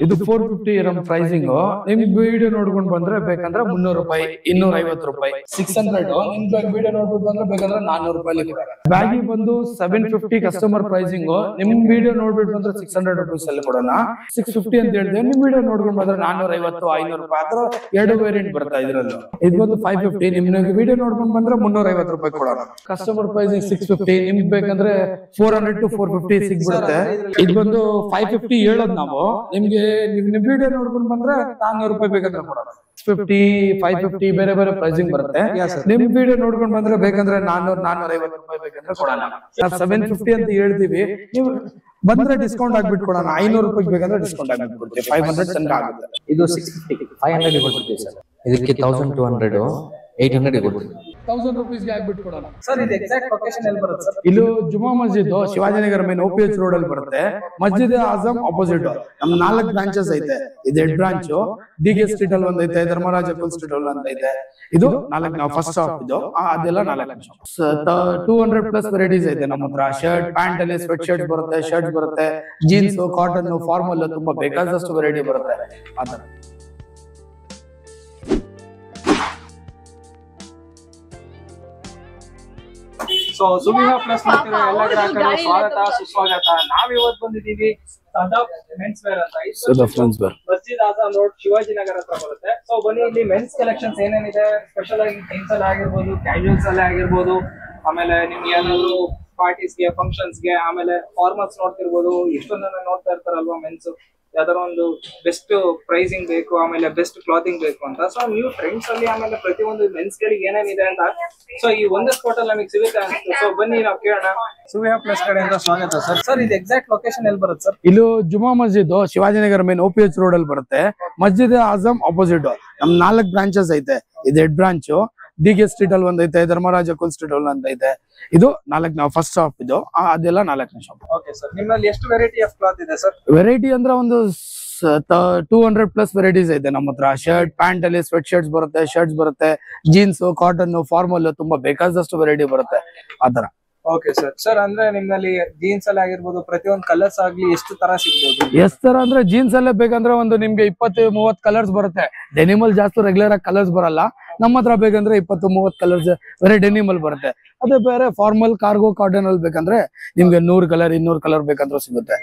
ಇದು 450 ಇರಂ ಪ್ರೈಸಿಂಗ್. ನಿಮ್ ವಿಡಿಯೋ ನೋಡ್ಕೊಂಡು ಬಂದ್ರೆ ಬೇಕಂದ್ರೆ 300 ರೂಪಾಯಿ, 250 ರೂಪಾಯಿ, 600. ನಿಮ್ ವಿಡಿಯೋ ನೋಡ್ಬಿಟ್ಟು ಬಂದ್ರೆ ಬೇಕಂದ್ರೆ 400 ರೂಪಾಯಿ. ಬ್ಯಾಗಿ ಬಂದು 750 ಕಸ್ಟಮರ್ ಪ್ರೈಸಿಂಗ್. ನಿಮ್ ವಿಡಿಯೋ ನೋಡ್ಬಿಟ್ಟು ಬಂದ್ರೆ 600 ರೂಪೀಸ್ ಅಲ್ಲಿ ಕೊಡೋಣ. 650 ಅಂತ ಹೇಳಿದೆ. ನಿಮ್ ವಿಡಿಯೋ ನೋಡ್ಕೊಂಡು ಬಂದ್ರೆ 450, 500 ರೂಪಾಯಿ ಆತರ ಎರಡು ವೇರಿಯಂಟ್ ಬರ್ತಾ ಇದ್ರಲ್ಲಿ. ಇದು ಬಂದು 550. ನಿಮ್ಗೆ ವಿಡಿಯೋ ನೋಡ್ಕೊಂಡು ಬಂದ್ರೆ 350 ರೂಪಾಯಿ ಕೊಡೋಣ. Customer pricing 650. ನಿಮ್ಗೆ ಬೇಕಂದ್ರೆ 400 to 450 ಸಿಗ್ಬಿಡುತ್ತೆ. ಇದು ಬಂದು 550 ಹೇಳೋದು ನಾವು. ನಿಮ್ಗೆ ನಿಮ್ ವಿಡಿಯೋ ನೋಡ್ಕೊಂಡು ಬಂದ್ರೆ 400 ರೂಪಾಯಿ ಬೇಕಂದ್ರೆ ಕೊಡೋಣ. 650, 550 ಬೇರೆ ಬೇರೆ ಪ್ರೈಸಿಂಗ್ ಬರುತ್ತೆ. ನಿಮ್ ವಿಡಿಯೋ ನೋಡ್ಕೊಂಡು ಬಂದ್ರೆ ಬೇಕಂದ್ರೆ 400, 450 ರೂಪಾಯಿ ಬೇಕಂದ್ರೆ ಕೊಡೋಣ. 750 ಅಂತ ಹೇಳ್ತೀವಿ. ನೀವು ಬಂದ್ರೆ ಡಿಸ್ಕೌಂಟ್ ಆಗ್ಬಿಟ್ಟು ಕೊಡೋಣ. 500 ರೂಪಾಯಿ ಬೇಕಂದ್ರೆ ಡಿಸ್ಕೌಂಟ್ ಆಗ್ಬಿಟ್ಟು 500 ತನಕ ಆಗುತ್ತೆ. ಇದು 650, 500 ಕೊಡ್ತೀವಿ ಸರ್. ಇದಕ್ಕೆ 1200, 800 ಕೊಡ್ತೀವಿ. 1000 ರೂಪೀಸ್ಗೆ ಆಗ್ಬಿಟ್ಟು ಕೊಡೋಣ. ಸರ್ ಇದು ಎಕ್ಸಾಕ್ಟ್ ಲೊಕೇಶನ್ ಎಲ್ಲಿ ಬರುತ್ತೆ ಸರ್? ಇದು ಜುಮಾ ಮಸ್ಜಿದ್ ಶಿವಾಜಿನಗರ ಮೇನ್ OPH ರೋಡ್ ಅಲ್ಲಿ ಬರುತ್ತೆ. ಮಸ್ಜಿದ್ ಆಜಮ್ ಅಪೋಸಿಟ್ ನಮ್ 4 ಬ್ರಾಂಚಸ್ ಐತೆ. ಇದು ಹೆಡ್ ಬ್ರಾಂಚ್ DK ಸ್ಟ್ರೀಟ್ ಅಲ್ಲಿ ಒಂದೈತೆ, ಧರ್ಮರಾಜ ಸ್ಟ್ರೀಟ್ ಅಲ್ಲಿ ಒಂದೈತೆ. ಇದು 4 ನಾವು ಫಸ್ಟ್ ಸ್ಟಾಪ್ ಇದು ಅದೆಲ್ಲ 4 200 ಪ್ಲಸ್ ವೆರೈಟೀಸ್ ಐತೆ ನಮ್ಮ ಹತ್ರ. ಶರ್ಟ್, ಪ್ಯಾಂಟ್ ಅಲ್ಲಿ ಸ್ವೆಟ್ ಶರ್ಟ್ ಬರುತ್ತೆ, ಶರ್ಟ್ಸ್ ಬರುತ್ತೆ, ಜೀನ್ಸ್, ಕಾಟನ್, ಫಾರ್ಮಲ್ ತುಂಬಾ ಬೇಕಾದಷ್ಟು ವೆರೈಟಿ ಬರುತ್ತೆ. ಆತರ ಸೊ ಸುವಿಹಾ ಪ್ಲಸ್ ಮಾಡ್ತಿರೋ ಎಲ್ಲ ಗ್ರಾಹಕರು ಸ್ವಾಗತ ಸುಸ್ವಾಗತ. ನಾವ್ ಇವತ್ತು ಬಂದಿದೀವಿ ಮೆನ್ಸ್ ವೇರ್ ಅಂತ. ಮಸ್ಜಿದ್ ಆಜಮ್ ರೋಡ್ ಶಿವಾಜಿನಗರ ಹತ್ರ ಬರುತ್ತೆ. ಸೊ ಬನ್ನಿ, ಇಲ್ಲಿ ಮೆನ್ಸ್ ಕಲೆಕ್ಷನ್ಸ್ ಏನೇನಿದೆ, ಸ್ಪೆಷಲ್ ಆಗಿ ಜೀನ್ಸ್ ಅಲ್ಲಿ ಆಗಿರ್ಬೋದು, ಕ್ಯಾಶುವಲ್ಸ್ ಅಲ್ಲೇ ಆಗಿರ್ಬೋದು, ಆಮೇಲೆ ನಿಮ್ಗೆ ಏನಾದ್ರು ಪಾರ್ಟೀಸ್ಗೆ, ಫಂಕ್ಷನ್ಸ್ಗೆ, ಆಮೇಲೆ ಫಾರ್ಮಲ್ಸ್ ನೋಡ್ತಿರ್ಬೋದು. ಎಷ್ಟೊಂದು ಜನ ನೋಡ್ತಾ ಇರ್ತಾರಲ್ವಾ ಮೆನ್ಸ್, ಯಾವ್ದಾರ ಒಂದು ಬೆಸ್ಟ್ ಪ್ರೈಸಿಂಗ್ ಬೇಕು, ಆಮೇಲೆ ಬೆಸ್ಟ್ ಕ್ಲಾತಿಂಗ್ ಬೇಕು ಅಂತ. ಸೊ ನ್ಯೂ ಟ್ರೆಂಡ್ಸ್ ಅಲ್ಲಿ ಆಮೇಲೆ ಪ್ರತಿಯೊಂದು ಮೆನ್ಸ್ ಗಳಿಗೆ ಏನೇನಿದೆ ಅಂತ ಸೊ ಈ ಒಂದೇ ಸ್ಪಾಟ್ ಅಲ್ಲಿ ನಮಗೆ ಸಿಗುತ್ತೆ ಅನ್ಸುತ್ತೆ. ಸೊ ಬನ್ನಿ ನಾವು ಕೇಳೋಣ. ಸುವಿಹಾ ಪ್ಲಸ್ ಕಡೆಯಿಂದ ಸ್ವಾಗತ ಸರ್. ಸರ್ ಇದು ಎಕ್ಸಾಕ್ಟ್ ಲೊಕೇಶನ್ ಎಲ್ಲಿ ಬರುತ್ತೆ ಸರ್? ಇದು ಜುಮಾ ಮಸ್ಜಿದ್ ಶಿವಾಜಿನಗರ ಮೇನ್ OPH ರೋಡ್ ಅಲ್ಲಿ ಬರುತ್ತೆ. ಮಸ್ಜಿದ್ ಆಜಮ್ ಅಪೋಸಿಟ್ ನಮ್ 4 ಬ್ರಾಂಚಸ್ ಐತೆ. ಇದು ಹೆಡ್ ಬ್ರಾಂಚ್ DK ಸ್ಟ್ರೀಟ್ ಅಲ್ಲಿ ಒಂದೈತೆ, ಧರ್ಮರಾಜ ಸ್ಟ್ರೀಟ್ ಅಲ್ಲಿ ಒಂದೈತೆ. ಇದು 4 ನಾವು ಫಸ್ಟ್ ಸ್ಟಾಪ್ ಇದು ಅದೆಲ್ಲ 4ನೇ ಶಾಪ್. ಓಕೆ ಸರ್, ನಿಮ್ಮಲ್ಲಿ ಎಷ್ಟು ವೆರೈಟಿ ಆಫ್ ಕ್ಲಾತ್ ಇದೆ ಸರ್? ವೆರೈಟಿ ಅಂದ್ರೆ ಒಂದು 200 ಪ್ಲಸ್ ವೆರೈಟೀಸ್ ಐತೆ ನಮ್ಮ ಹತ್ರ. ಶರ್ಟ್, ಪ್ಯಾಂಟ್ ಅಲ್ಲಿ ಸ್ವೆಟ್ ಶರ್ಟ್ಸ್ ಬರುತ್ತೆ, ಶರ್ಟ್ಸ್ ಬರುತ್ತೆ, ಜೀನ್ಸ್, ಕಾಟನ್, ಫಾರ್ಮಲ್ ತುಂಬಾ ಬೇಕಾದಷ್ಟು ವೆರೈಟಿ ಬರುತ್ತೆ ಆತರ. Okay sir. ಸರ್ ಅಂದ್ರೆ ನಿಮ್ಮಲ್ಲಿ ಜೀನ್ಸ್ ಅಲ್ಲಿ ಆಗಿರ್ಬೋದು, ಪ್ರತಿಯೊಂದು ಕಲರ್ಸ್ ಆಗ್ಲಿ ಎಷ್ಟು ತರ ಸಿಗ್ಬೋದು? ಎಷ್ಟ್ ತರ ಅಂದ್ರೆ ಜೀನ್ಸ್ ಅಲ್ಲೇ ಬೇಕಂದ್ರೆ ಒಂದು ನಿಮ್ಗೆ 20-30 ಕಲರ್ಸ್ ಬರುತ್ತೆ. ಡೆನಿಮಲ್ ಜಾಸ್ತಿ ರೆಗ್ಯುಲರ್ ಆಗಿ ಕಲರ್ಸ್ ಬರಲ್ಲ. ನಮ್ಮ ಹತ್ರ ಬೇಕಂದ್ರೆ 20-30 ಕಲರ್ಸ್ ಬೇರೆ ಡೆನಿಮಲ್ ಬರುತ್ತೆ. ಅದೇ ಬೇರೆ ಫಾರ್ಮಲ್, ಕಾರ್ಗೋ, ಕಾಟನ್ ಅಲ್ಲಿ ಬೇಕಂದ್ರೆ ನಿಮ್ಗೆ 100 ಕಲರ್ 200 ಕಲರ್ ಬೇಕಂದ್ರೆ ಸಿಗುತ್ತೆ.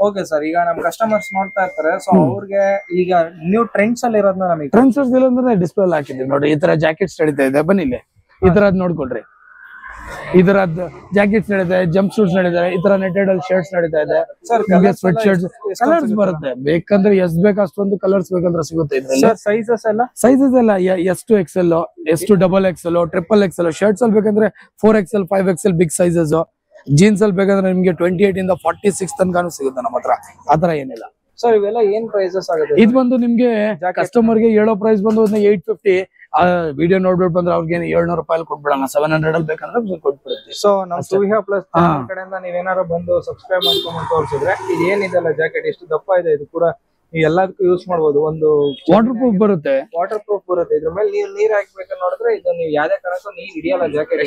ಓಕೆ ಸರ್, ಈಗ ನಮ್ ಕಸ್ಟಮರ್ಸ್ ನೋಡ್ತಾ ಇರ್ತಾರೆ. ಸೊ ಅವ್ರಿಗೆ ಈಗ ನ್ಯೂ ಟ್ರೆಂಡ್ಸ್ ಅಲ್ಲಿ ಇರೋದನ್ನ ನಮಗೆ ಟ್ರೆಂಡ್ಸ್ ಇಲ್ಲ ಅಂದ್ರೆ ಡಿಸ್ಪ್ಲೇ ಹಾಕಿದ್ವಿ ನೋಡಿ. ಈ ತರ ಜಾಕೆಟ್ಸ್ ನಡೀತಾ ಇದೆ, ಬನ್ನಿ ಇಲ್ಲಿ ಈ ತರದ್ ನೋಡ್ಕೊಳ್ರಿ. ಈ ತರದ್ ಜಾಕೆಟ್ಸ್ ನಡೀತಾ ಇದೆ, ಜಂಪ್ ಸೂಟ್ಸ್ ನಡೀತಾ ಇದೆ, ಈ ತರ ನೆಟೆಡ್ ಅಲ್ಲಿ ಶರ್ಟ್ಸ್ ನಡೀತಾ ಇದೆ. ಸ್ವೆಟ್ ಶರ್ಟ್ಸ್ ಕಲರ್ಸ್ ಬರುತ್ತೆ. ಬೇಕಂದ್ರೆ ಎಷ್ಟ್ ಬೇಕು ಅಷ್ಟೊಂದು ಕಲರ್ಸ್ ಬೇಕಂದ್ರೆ ಸಿಗುತ್ತೆ. ಸೈಜಸ್ ಎಲ್ಲ S to XL, S to XXL, XXL. Shirts ಅಲ್ಲಿ ಬೇಕಂದ್ರೆ 4XL, 5XL big sizes. Jeans ಅಲ್ಲಿ ಬೇಕಂದ್ರೆ ನಿಮ್ಗೆ 28 ಇಂದ 46 ತನಕ ಸಿಗುತ್ತೆ ನಮ್ಮ ಹತ್ರ. ಆತರ ಏನಿಲ್ಲ ಸರ್. ಇವೆಲ್ಲ ಏನ್ ಪ್ರೈಸಸ್ ಆಗುತ್ತೆ? ಇದು ಬಂದು ನಿಮ್ಗೆ ಕಸ್ಟಮರ್ ಗೆ ಹೇಳೋ ಪ್ರೈಸ್ ಬಂದು 850. ವಿಡಿಯೋ ನೋಡ್ಬಿಟ್ಟು ಬಂದ್ರೆ ಅವ್ರಿಗೆ 700 ರೂಪಾಯಿ ಕೊಟ್ಬಿಡೋಣ. 700 ಅಲ್ಲಿ ಬೇಕಂದ್ರೆ ಕೊಟ್ಬಿಡುತ್ತೆ. ಸೊ ನಮ್ ಸುವಿಹಾ ಪ್ಲಸ್ ಕಡೆಯಿಂದ ನೀವೇನಾರು ಬಂದು ಸಬ್ಸ್ಕ್ರೈಬ್ ಮಾಡ್ಕೊಂಡು ತೋರಿಸಿದ್ರೆ ಇದು ಏನಿದೆಲ್ಲ ಜಾಕೆಟ್ ಎಷ್ಟು ದಪ್ಪ ಇದೆ, ಇದು ಕೂಡ ನೀವು ಎಲ್ಲದಕ್ಕೂ ಯೂಸ್ ಮಾಡಬಹುದು. ಒಂದು ವಾಟರ್ ಪ್ರೂಫ್ ಬರುತ್ತೆ. ಇದ್ರ ಮೇಲೆ ನೀವು ನೀರ್ ಹಾಕ್ಬೇಕಂತ ನೋಡಿದ್ರೆ ಇದು ನೀವು ಯಾವ್ದೇ ಕಾರಣಕ್ಕೂ ನೀರ್ ಹಿಡಿಯಲ್ಲ ಜಾಕೆಟ್.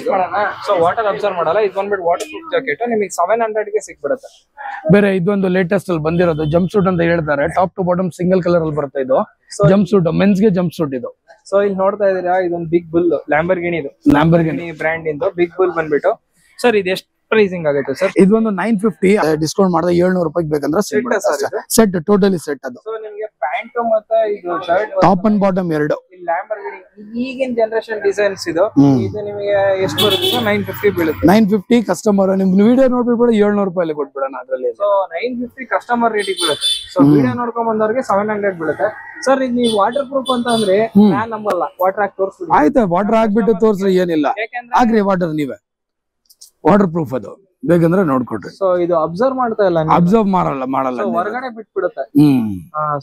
ಸೊ ವಾಟರ್ ಅಬ್ಸರ್ವ್ ಮಾಡಲ್ಲ. ಇದು ಬಂದ್ಬಿಟ್ಟು ವಾಟರ್ ಪ್ರೂಫ್ ಜಾಕೆಟ್ ನಿಮಗೆ 700 ಗೆ ಸಿಕ್ಬಿಡುತ್ತೆ. ಬೇರೆ ಇದೊಂದು ಲೇಟೆಸ್ಟ್ ಅಲ್ಲಿ ಬಂದಿರೋದು ಜಂಪ್ ಸೂಟ್ ಅಂತ ಹೇಳ್ತಾರೆ. Top to bottom single colour ಅಲ್ಲಿ ಬರುತ್ತೆ. ಇದು ಜಂಪ್ ಸೂಟ್, ಮೆನ್ಸ್ ಗೆ ಜಂಪ್ ಸೂಟ್ ಇದು. ಸೊ ಇಲ್ಲಿ ನೋಡ್ತಾ ಇದೀರಾ, ಇದೊಂದು ಬಿಗ್ ಬುಲ್ ಲ್ಯಾಂಬರ್ಗಿನಿ ಬ್ರ್ಯಾಂಡ್ ಇಂದು ಬಿಗ್ ಬುಲ್ ಬಂದ್ಬಿಟ್ಟು. ಸರ್ ಇದು ಎಷ್ಟು ಪ್ರೈಸಿಂಗ್ ಆಗುತ್ತೆ ಸರ್? ಇದು ಒಂದು 950. ಡಿಸ್ಕೌಂಟ್ ಮಾಡಿದ್ರೆ 700 ರೂಪಾಯಿ ಬೇಕಂದ್ರೆ ಸೆಟ್, ಟೋಟಲಿ ಸೆಟ್. ಅದು ಸೊ ನಿಮಗೆ ಪ್ಯಾಂಟ್ ಮತ್ತೆ ಇದು ಶರ್ಟ್, ಟಾಪ್ ಅಂಡ್ ಬಾಟಮ್ ಎರಡು. ಲ್ಯಾಂಬರ್ಗಿನಿ ಈಗಿನ ಜನರೇಷನ್ ಡಿಸೈನ್ಸ್ ಇದು ನಿಮಗೆ ಎಷ್ಟು ಬರುತ್ತೆ? 950 ಬೀಳುತ್ತೆ. 950 ಕಸ್ಟಮರ್ ನಿಮ್ ವಿಡಿಯೋ ನೋಡ್ಬಿಟ್ಟು 700 ರೂಪಾಯಿ ಕೊಟ್ಬಿಡೋಣ ಅದ್ರಲ್ಲಿ. ಸೊ 950 ಕಸ್ಟಮರ್ ರೇಟಿಗೆ ಬೀಳುತ್ತೆ. ಸೊ ವಿಡಿಯೋ ನೋಡ್ಕೊಂಡ್ ಬಂದವ್ರಿಗೆ 700 ಬೀಳುತ್ತೆ. ಸರ್ ಇದು ನೀವು ವಾಟರ್ ಪ್ರೂಫ್ ಅಂತ ಅಂದ್ರೆ ನಾನ್ ನಂಬಲ್ಲ. ವಾಟರ್ ಹಾಕಿ ತೋರಿಸ್ಬಿಡಿ. ಆಯ್ತಾ, ವಾಟರ್ ಹಾಕ್ಬಿಟ್ಟು ತೋರ್ಸ್ರಿ, ಏನಿಲ್ಲ ಆಗ್ರಿ ವಾಟರ್. ನೀವೇ ವಾಟರ್ ಪ್ರೂಫ್ ಅದು ಬೇಕಂದ್ರೆ ನೋಡ್ಕೊಡ್ರಿ. ಸೊ ಇದು ಅಬ್ಸರ್ವ್ ಮಾಡ್ತಾ ಇಲ್ಲ, ಅಬ್ಸರ್ವ್ ಮಾಡಲ್ಲ, ಹೊರಗಡೆ ಬಿಟ್ಬಿಡುತ್ತೆ.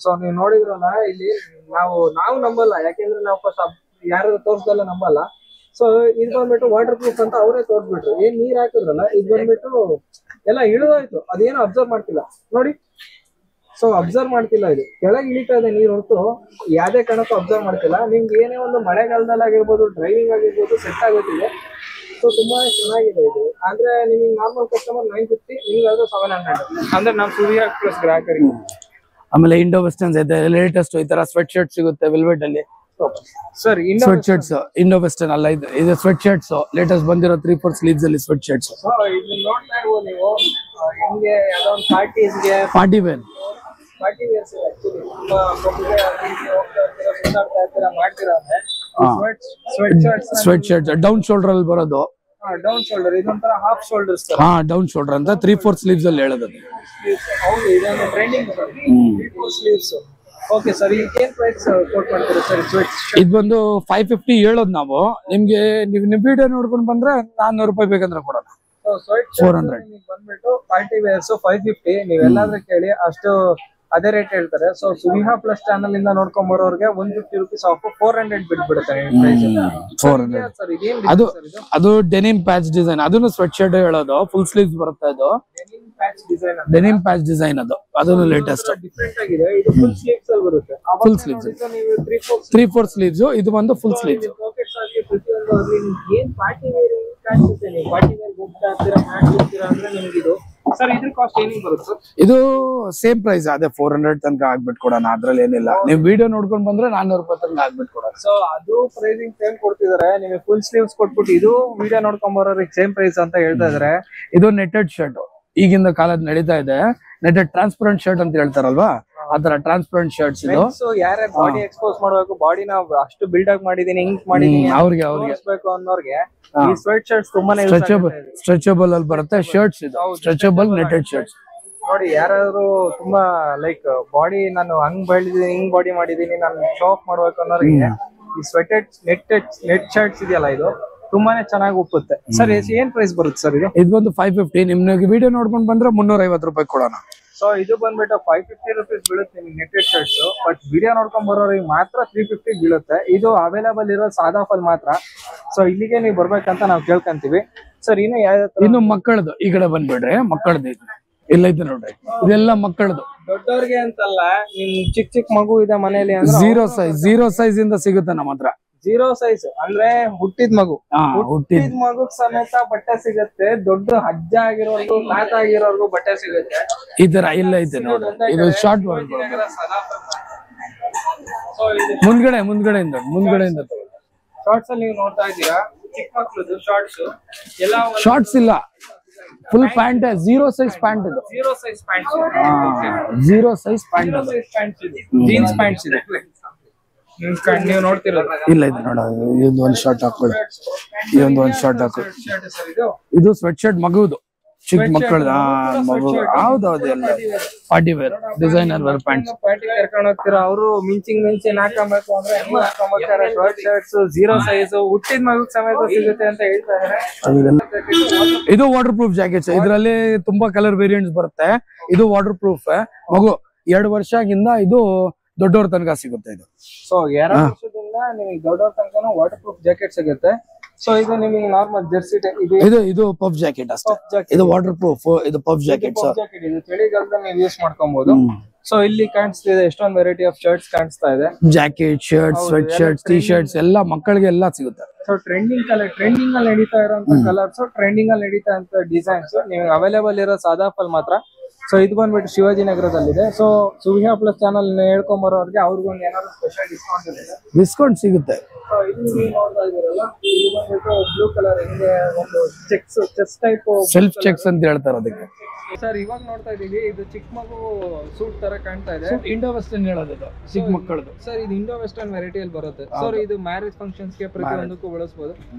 ಸೊ ನೀವು ನೋಡಿದ್ರಲ್ಲ, ಇಲ್ಲಿ ನಾವು ನಂಬಲ್ಲ. ಯಾಕೆಂದ್ರೆ ನಾವು ಫಸ್ಟ್ ಯಾರು ತೋರ್ಸ್ದಲ್ಲ ನಂಬಲ್ಲ. ಸೊ ಇದು ಬಂದ್ಬಿಟ್ಟು ವಾಟರ್ ಪ್ರೂಫ್ ಅಂತ ಅವರೇ ತೋರ್ಸ್ಬಿಟ್ರು. ಏನ್ ನೀರ್ ಹಾಕಿದ್ರಲ್ಲ, ಇದು ಬಂದ್ಬಿಟ್ಟು ಎಲ್ಲ ಇಳಿದೋಯ್ತು. ಅದೇನು ಅಬ್ಸರ್ವ್ ಮಾಡ್ತಿಲ್ಲ ನೋಡಿ. ಸೊ ಅಬ್ಸರ್ವ್ ಮಾಡ್ತಿಲ್ಲ, ಇದು ಕೆಳಗೆ ಇಳಿತಾ ಇದೆ ನೀರ್ ಹೊರತು ಯಾವ್ದೇ ಕಾರಣಕ್ಕೂ ಅಬ್ಸರ್ವ್ ಮಾಡ್ತಿಲ್ಲ. ನಿಮ್ಗೆ ಏನೇ ಒಂದು ಮಳೆಗಾಲದಲ್ಲಿ ಆಗಿರ್ಬೋದು, ಡ್ರೈವಿಂಗ್ ಆಗಿರ್ಬೋದು ಸೆಟ್ ಆಗುತ್ತಿದೆ. ಸೊ ತುಂಬಾ ಚೆನ್ನಾಗಿದೆ ಇದು. ಅಂದ್ರೆ ನಿಮಗೆ ನಾರ್ಮಲ್ ಕಸ್ಟಮರ್ 950, ನಿಮ್ಗಾದ್ರೆ 700. ಅಂದ್ರೆ ನಾವು ಸುವಿಹಾ ಪ್ಲಸ್ ಗ್ರಾಹಕರಿಗೆ ಆಮೇಲೆ ಇಂಡೋ ವೆಸ್ಟರ್ನ್ಸ್ ಇದೆ, ಲೇಟೆಸ್ಟ್ ಈ ತರ ಸ್ವೆಟ್ ಶರ್ಟ್ ಸಿಗುತ್ತೆ ವೆಲ್ವೆಟ್ ಅಲ್ಲಿ. Sir sweatshirts Indo western ಅಲ್ಲ, ಇದು ಸ್ವೆಟ್ ಶರ್ಟ್ಸ್ ಲೇಟೆಸ್ಟ್ ಬಂದಿರೋ 3/4 ಸ್ಲೀವ್ಸ್ ಅಲ್ಲಿ ಸ್ವೆಟ್ ಶರ್ಟ್ಸ್. ಇದನ್ನ ನೋಡ್ತಾ ಇರ್ಬೋದು ನೀವು, ಹೆಂಗೆ ಯಾವ್ದೋ ಒಂದು ಪಾರ್ಟೀಸ್ಗೆ party wear sweat shirts down shoulder ಅಲ್ಲಿ ಬರೋದು. ಡೌನ್ ಶೋಲ್ಡರ್ ಇದೊಂಥರ ಹಾಫ್ ಶೋಲ್ಡರ್ಸ್. ಹಾ ಡೌನ್ ಶೋಲ್ಡರ್ ಅಂತ 3/4 ಸ್ಲೀವ್ಸ್ ಅಲ್ಲಿ ಹೇಳೋದು. ಹೌದು, ಇದೊಂದು ಟ್ರೆಂಡಿಂಗ್ 3/4 ಸ್ಲೀವ್ಸ್. ಓಕೆ ಸರ್, ಏನ್ ಪ್ರೈಸ್ ಕೋಟ್ ಮಾಡ್ತೀರಾ ಸರ್? ಇದು ಬಂದು 550 ಹೇಳೋದು ನಾವು. ನಿಮ್ಗೆ ನಿಮ್ ವಿಡಿಯೋ ನೋಡ್ಕೊಂಡು ಬಂದ್ರೆ 400 ರೂಪಾಯಿ ಬೇಕಂದ್ರೆ ಕೊಡೋಣ. 400 ಬಂದ್ಬಿಟ್ಟು ಪಾರ್ಟಿ ವೇರ್ಸ್ 550. ನೀವೆಲ್ಲಾದ್ರೂ ಕೇಳಿ ಅಷ್ಟು ಅದೇ ರೇಟ್ ಹೇಳ್ತಾರೆ. ಸೊ ಸುವಿಹಾ ಪ್ಲಸ್ ಚಾನಲ್ ಇಂದ ನೋಡ್ಕೊಂಡ್ ಬರೋರ್ಗೆ 150 rupees ಆಫ್ 400 ಬಿಟ್ಬಿಡುತ್ತೆ ಪ್ರೈಸ್. 400 ಸರ್ ಇದೇನ್ ಅದು ಡೆನಿಮ್ ಪ್ಯಾಚ್ ಡಿಸೈನ್, ಅದನ್ನು ಸ್ವೆಟ್ ಶರ್ಟ್ ಹೇಳೋದು. ಫುಲ್ ಸ್ಲೀವ್ಸ್ ಬರುತ್ತೆ. ಅದು patch design, denim patch design ಅದನ್ನು ಲೇಟೆಸ್ಟ್ ಡಿಫರೆಂಟ್ ಆಗಿದೆ. ಇದು ಫುಲ್ ಸ್ಲೀವ್ಸ್ ಅಲ್ಲಿ ಬರುತ್ತೆ. ಫುಲ್ ಸ್ಲೀವ್ಸ್ ನೀವು 3/4 ಸ್ಲೀವ್ಸ್, ಇದು ಬಂದು ಫುಲ್ ಸ್ಲೀವ್ಸ್. ಪಾಕೆಟ್ಸ್ ಆಗಿ ಪ್ರತಿಯೊಂದು ಏನ್ ಪಾರ್ಟಿ ವೇರ್ ಕಾಣಿಸುತ್ತೆ, ನೀವು ಪಾರ್ಟಿ ವೇರ್ ಹೋಗ್ತಾ ಇರ್ತೀರಾ ಮಾಡ್ತಿರ್ತೀರಾ ಅಂದ್ರೆ ನಿಮ್ಗೆ ಇದು. ಸರ್ ಇದ್ರ ಕಾಸ್ಟ್ ಏನಿಗೆ ಬರುತ್ತೆ? ಇದು ಸೇಮ್ ಪ್ರೈಸ್, ಅದೇ 400 ತನಕ ಆಗ್ಬಿಟ್ಟು ಕೊಡೋಣ. ಅದ್ರಲ್ಲಿ ಏನಿಲ್ಲ. ನೀವು ವಿಡಿಯೋ ನೋಡ್ಕೊಂಡ್ ಬಂದ್ರೆ 400 ರೂಪಾಯಿ ತನಕ ಆಗ್ಬಿಟ್ಟು ಕೊಡೋಣ. ಸೊ ಅದು ಪ್ರೈಸಿಂಗ್ ಸೇಮ್ ಕೊಡ್ತಿದಾರೆ. ನಿಮಗೆ ಫುಲ್ ಸ್ಲೀವ್ಸ್ ಕೊಟ್ಬಿಟ್ಟು ಇದು ವಿಡಿಯೋ ನೋಡ್ಕೊಂಡ್ ಬರೋರಿಗೆ ಸೇಮ್ ಪ್ರೈಸ್ ಅಂತ ಹೇಳ್ತಾ ಇದಾರೆ. ಇದು ನೆಟೆಡ್ ಶರ್ಟ್ ಈಗಿಂದ ಕಾಲದ ನಡೀತಾ ಇದೆ. ನೆಟೆಡ್ ಟ್ರಾನ್ಸ್ಪರೆಂಟ್ ಶರ್ಟ್ ಅಂತ ಹೇಳ್ತಾರಲ್ವಾ, ಆತರ ಟ್ರಾನ್ಸ್ಪರೆಂಟ್ ಶರ್ಟ್ಸ್ ಇದು. ಸೊ ಯಾರ್ಯಾರು ಬಾಡಿ ಎಕ್ಸ್ಪೋಸ್ ಮಾಡ್ಬೇಕು, ಬಾಡಿನ ಅಷ್ಟು ಬಿಲ್ಡ್ ಆಗಿ ಮಾಡಿದೀನಿ, ಹಿಂಗ್ ಮಾಡಿದೀನಿ ಅವ್ರಿಗೆ ಬೇಕು ಅನ್ನೋರ್ಗೆ ಈ ಸ್ವೆಟ್ ಶರ್ಟ್ಸ್ ತುಂಬಾನೇ ಸ್ಟ್ರೆಚಬಲ್ ಅಲ್ಲಿ ಬರುತ್ತೆ. ಶರ್ಟ್ಸ್ ಇದು ಸ್ಟ್ರೆಚಬಲ್ ನೆಟೆಡ್ ಶರ್ಟ್ಸ್. ನೋಡಿ, ಯಾರಾದ್ರೂ ತುಂಬಾ ಲೈಕ್ ಬಾಡಿ ನಾನು ಹಂಗ್ ಬೆಳೆದಿದ್ದೀನಿ, ಹಿಂಗ್ ಬಾಡಿ ಮಾಡಿದೀನಿ, ನಾನು ಶೋ ಆಫ್ ಮಾಡ್ಬೇಕು ಅನ್ನೋರಿಗೆ ಈ ಸ್ವೆಟೆಡ್ ನೆಟ್ ಶರ್ಟ್ಸ್ ಇದೆಯಲ್ಲ, ಇದು ತುಂಬಾನೇ ಚೆನ್ನಾಗಿ ಒಪ್ಪುತ್ತೆ. ಸರ್ ಏನ್ ಪ್ರೈಸ್ ಬರುತ್ತೆ ಸರ್ ಇದು? ಇದು ಬಂದು 550. ನಿಮ್ಗೆ ವಿಡಿಯೋ ನೋಡ್ಕೊಂಡ್ ಬಂದ್ರೆ 350 ರೂಪಾಯಿ ಕೊಡೋಣ. ಸೊ ಇದು ಬಂದ್ಬಿಟ್ಟು 550 rupees ಬೀಳುತ್ತೆ ನಿಮ್ಗೆ ನೆಟೆಡ್ ಶರ್ಟ್ಸ್. ಬಟ್ ವಿಡಿಯೋ ನೋಡ್ಕೊಂಡ್ ಬರೋರಿಗೆ ಮಾತ್ರ 350 ಬೀಳುತ್ತೆ. ಇದು ಅವೈಲೇಬಲ್ ಇರೋ ಸಾದಾ ಫಲ್ ಮಾತ್ರ. ಸೊ ಇಲ್ಲಿಗೆ ನೀವು ಬರ್ಬೇಕಂತ ನಾವು ಕೇಳ್ಕೊಂತೀವಿ. ಸರ್ ಇನ್ನು ಮಕ್ಕಳದು ಈ ಕಡೆ ಬಂದ್ಬಿಡ್ರಿ. ಮಕ್ಕಳದ್ದು ಇಲ್ಲ ಐತೆ ನೋಡ್ರಿ, ಇದೆಲ್ಲ ಮಕ್ಕಳದು. ದೊಡ್ಡವ್ರಿಗೆ ಅಂತಲ್ಲ, ನಿಮ್ ಚಿಕ್ಕ ಮಗು ಇದೆ ಮನೇಲಿ ಅಂದ್ರೆ ಝೀರೋ ಸೈಜ್ ಇಂದ ಸಿಗುತ್ತೆ ನಮ್ಮ ಹತ್ರ. 0 ಸೈಜ್ ಅಂದ್ರೆ ಹುಟ್ಟಿದ ಮಗು, ಹುಟ್ಟಿದ ಮಗು ಸಮೇತ ಬಟ್ಟೆ ಸಿಗುತ್ತೆ. ದೊಡ್ಡ ಅಜ್ಜ ಆಗಿರೋರ್ಗು, ತಾತ ಆಗಿರೋರ್ಗು ಬಟ್ಟೆ ಸಿಗುತ್ತೆ. ಈ ತರ ಇಲ್ಲ ಐತೆ ನೋಡ್ರಿ. ಇದು ಶಾರ್ಟ್ ಮುಂದ್ಗಡೆಯಿಂದ ಶಾರ್ಟ್ಸ್ ಅಲ್ಲಿ ನೀವು ನೋಡ್ತಾ ಇದ್ದೀರಾ, ಚಿಕ್ಕ ಮಕ್ಳದ್ದು ಶಾರ್ಟ್ಸ್ ಎಲ್ಲ. ಶಾರ್ಟ್ಸ್ ಇಲ್ಲ, ಫುಲ್ ಪ್ಯಾಂಟ್. 0 ಸೈಜ್ ಪ್ಯಾಂಟ್ ಇದು. 0 size pant, 0 size pant, jeans pants ಇದೆ. ನೀವು ನೋಡ್ತಿರೋದು ಇಲ್ಲ ಇದು ನೋಡ. ಇದೊಂದು ಶಾರ್ಟ್ ಹಾಕೊಳ್ಳಿ, ಇದೊಂದು ಶಾರ್ಟ್ ಹಾಕೊಳ್ಳಿ. ಇದು ಸ್ವೆಟ್ ಶರ್ಟ್ ಮಗುದು, ಚಿಕ್ಕ ಮಕ್ಕಳದ ಮಗು. ಹೌದೌದು, ಎಲ್ಲ party wear designer wear pants. Party ಕರ್ಕೊಂಡು ಹೋಗ್ತೀರಾ, ಅವರು ಮಿಂಚಿಂಗ್ ಹಾಕಬೇಕು ಅಂದ್ರೆ ಹಾಕೊಂಡ್ಬರ್ತಾರೆ. ಶಾರ್ಟ್ ಶರ್ಟ್ಸ್ 0 ಸೈಜ್ ಹುಟ್ಟಿದ ಮಗು ಸಮೇತ ಸಿಗುತ್ತೆ ಅಂತ ಹೇಳ್ತಾ ಇದ್ದಾರೆ. ಇದು ವಾಟರ್ ಪ್ರೂಫ್ ಜಾಕೆಟ್ಸ್. ಇದರಲ್ಲಿ ತುಂಬಾ ಕಲರ್ ವೇರಿಯಂಟ್ಸ್ ಬರುತ್ತೆ. ಇದು ವಾಟರ್ ಪ್ರೂಫ್. ಮಗು 2 ವರ್ಷದಿಂದ ಇದು ದೊಡ್ಡವ್ರ ತನಕ ಸಿಗುತ್ತೆ. ಇದು ಸೊ 2 ವರ್ಷದಿಂದ ನಿಮಗೆ ದೊಡ್ಡವ್ರ ತನಕ ವಾಟರ್ ಪ್ರೂಫ್ ಜಾಕೆಟ್ ಸಿಗುತ್ತೆ. ಸೊ ಇದು ನಿಮಗೆ ನಾರ್ಮಲ್ ಜರ್ಸಿ ಇದು ಪಫ್ ಜಾಕೆಟ್ ಅಷ್ಟೇ. ಇದು ವಾಟರ್ ಪ್ರೂಫ್, ಇದು ಪಫ್ ಜಾಕೆಟ್. ಇದು ಚಳಿಗಾಲದಲ್ಲಿ ನೀವು ಯೂಸ್ ಮಾಡ್ಕೊಬಹುದು. ಸೊ ಇಲ್ಲಿ ಕಾಣಿಸ್ತಿದೆ ಎಷ್ಟೊಂದು ವೆರೈಟಿ ಆಫ್ ಶರ್ಟ್ಸ್ ಕಾಣಿಸ್ತಾ ಇದೆ. Jacket, shirts, sweat shirts, T shirts ಎಲ್ಲ ಮಕ್ಕಳಿಗೆ ಎಲ್ಲ ಸಿಗುತ್ತೆ. ಸೊ ಟ್ರೆಂಡಿಂಗ್ ಅಲ್ಲಿ ನಡೀತಾ ಇರೋಂತ ಕಲರ್ಸ್, ಟ್ರೆಂಡಿಂಗ್ ಅಲ್ಲಿ ನಡೀತಾ ಅಂತ ಡಿಸೈನ್ಸ್ ನಿಮಗೆ ಅವೈಲೇಬಲ್ ಇರೋ ಸಾದಾ ಫಲ್ ಮಾತ್ರ. ಸೊ ಇದು ಬಂದ್ಬಿಟ್ಟು ಶಿವಾಜಿನಗರದಲ್ಲಿದೆ. ಸೊ ಸುವಿಹಾ ಪ್ಲಸ್ ಚಾನಲ್ ಹೇಳ್ಕೊಂಡ್ ಬರೋರ್ಗೆ ಅವ್ರಿಗೊಂದು ಏನಾದ್ರು ಸ್ಪೆಷಲ್ ಡಿಸ್ಕೌಂಟ್ ಇದೆ? ಡಿಸ್ಕೌಂಟ್ ಸಿಗುತ್ತೆ. ಸೊ ಇದು ನೀವು ನೋಡ್ತಾ ಇದೀರಲ್ಲ, ಇದು ಬಂದ್ಬಿಟ್ಟು ಬ್ಲೂ ಕಲರ್, ಹಿಂಗೆ ಒಂದು cheques, chest type self cheques ಅಂತ ಹೇಳ್ತಾರೆ ಅದಕ್ಕೆ. ಸರ್ ಇವಾಗ ನೋಡ್ತಾ ಇದೀವಿ, ಇದು ಚಿಕ್ಕ ಮಗು ಸೂಟ್ ತರ ಕಾಣ್ತಾ ಇದೆ. ಇಂಡೋ ವೆಸ್ಟರ್ನ್ ಹೇಳೋದು ಚಿಕ್ಕ ಮಕ್ಕಳದು. ಸರ್ ಇದು ಇಂಡೋ ವೆಸ್ಟರ್ನ್ ವೆರೈಟಿಯಲ್ಲಿ ಬರುತ್ತೆ. ಸರ್ ಇದು ಮ್ಯಾರೇಜ್ ಫಂಕ್ಷನ್ಸ್ ಗೆ ಪ್ರತಿಯೊಂದಕ್ಕೂ ಬಳಸಬಹುದು.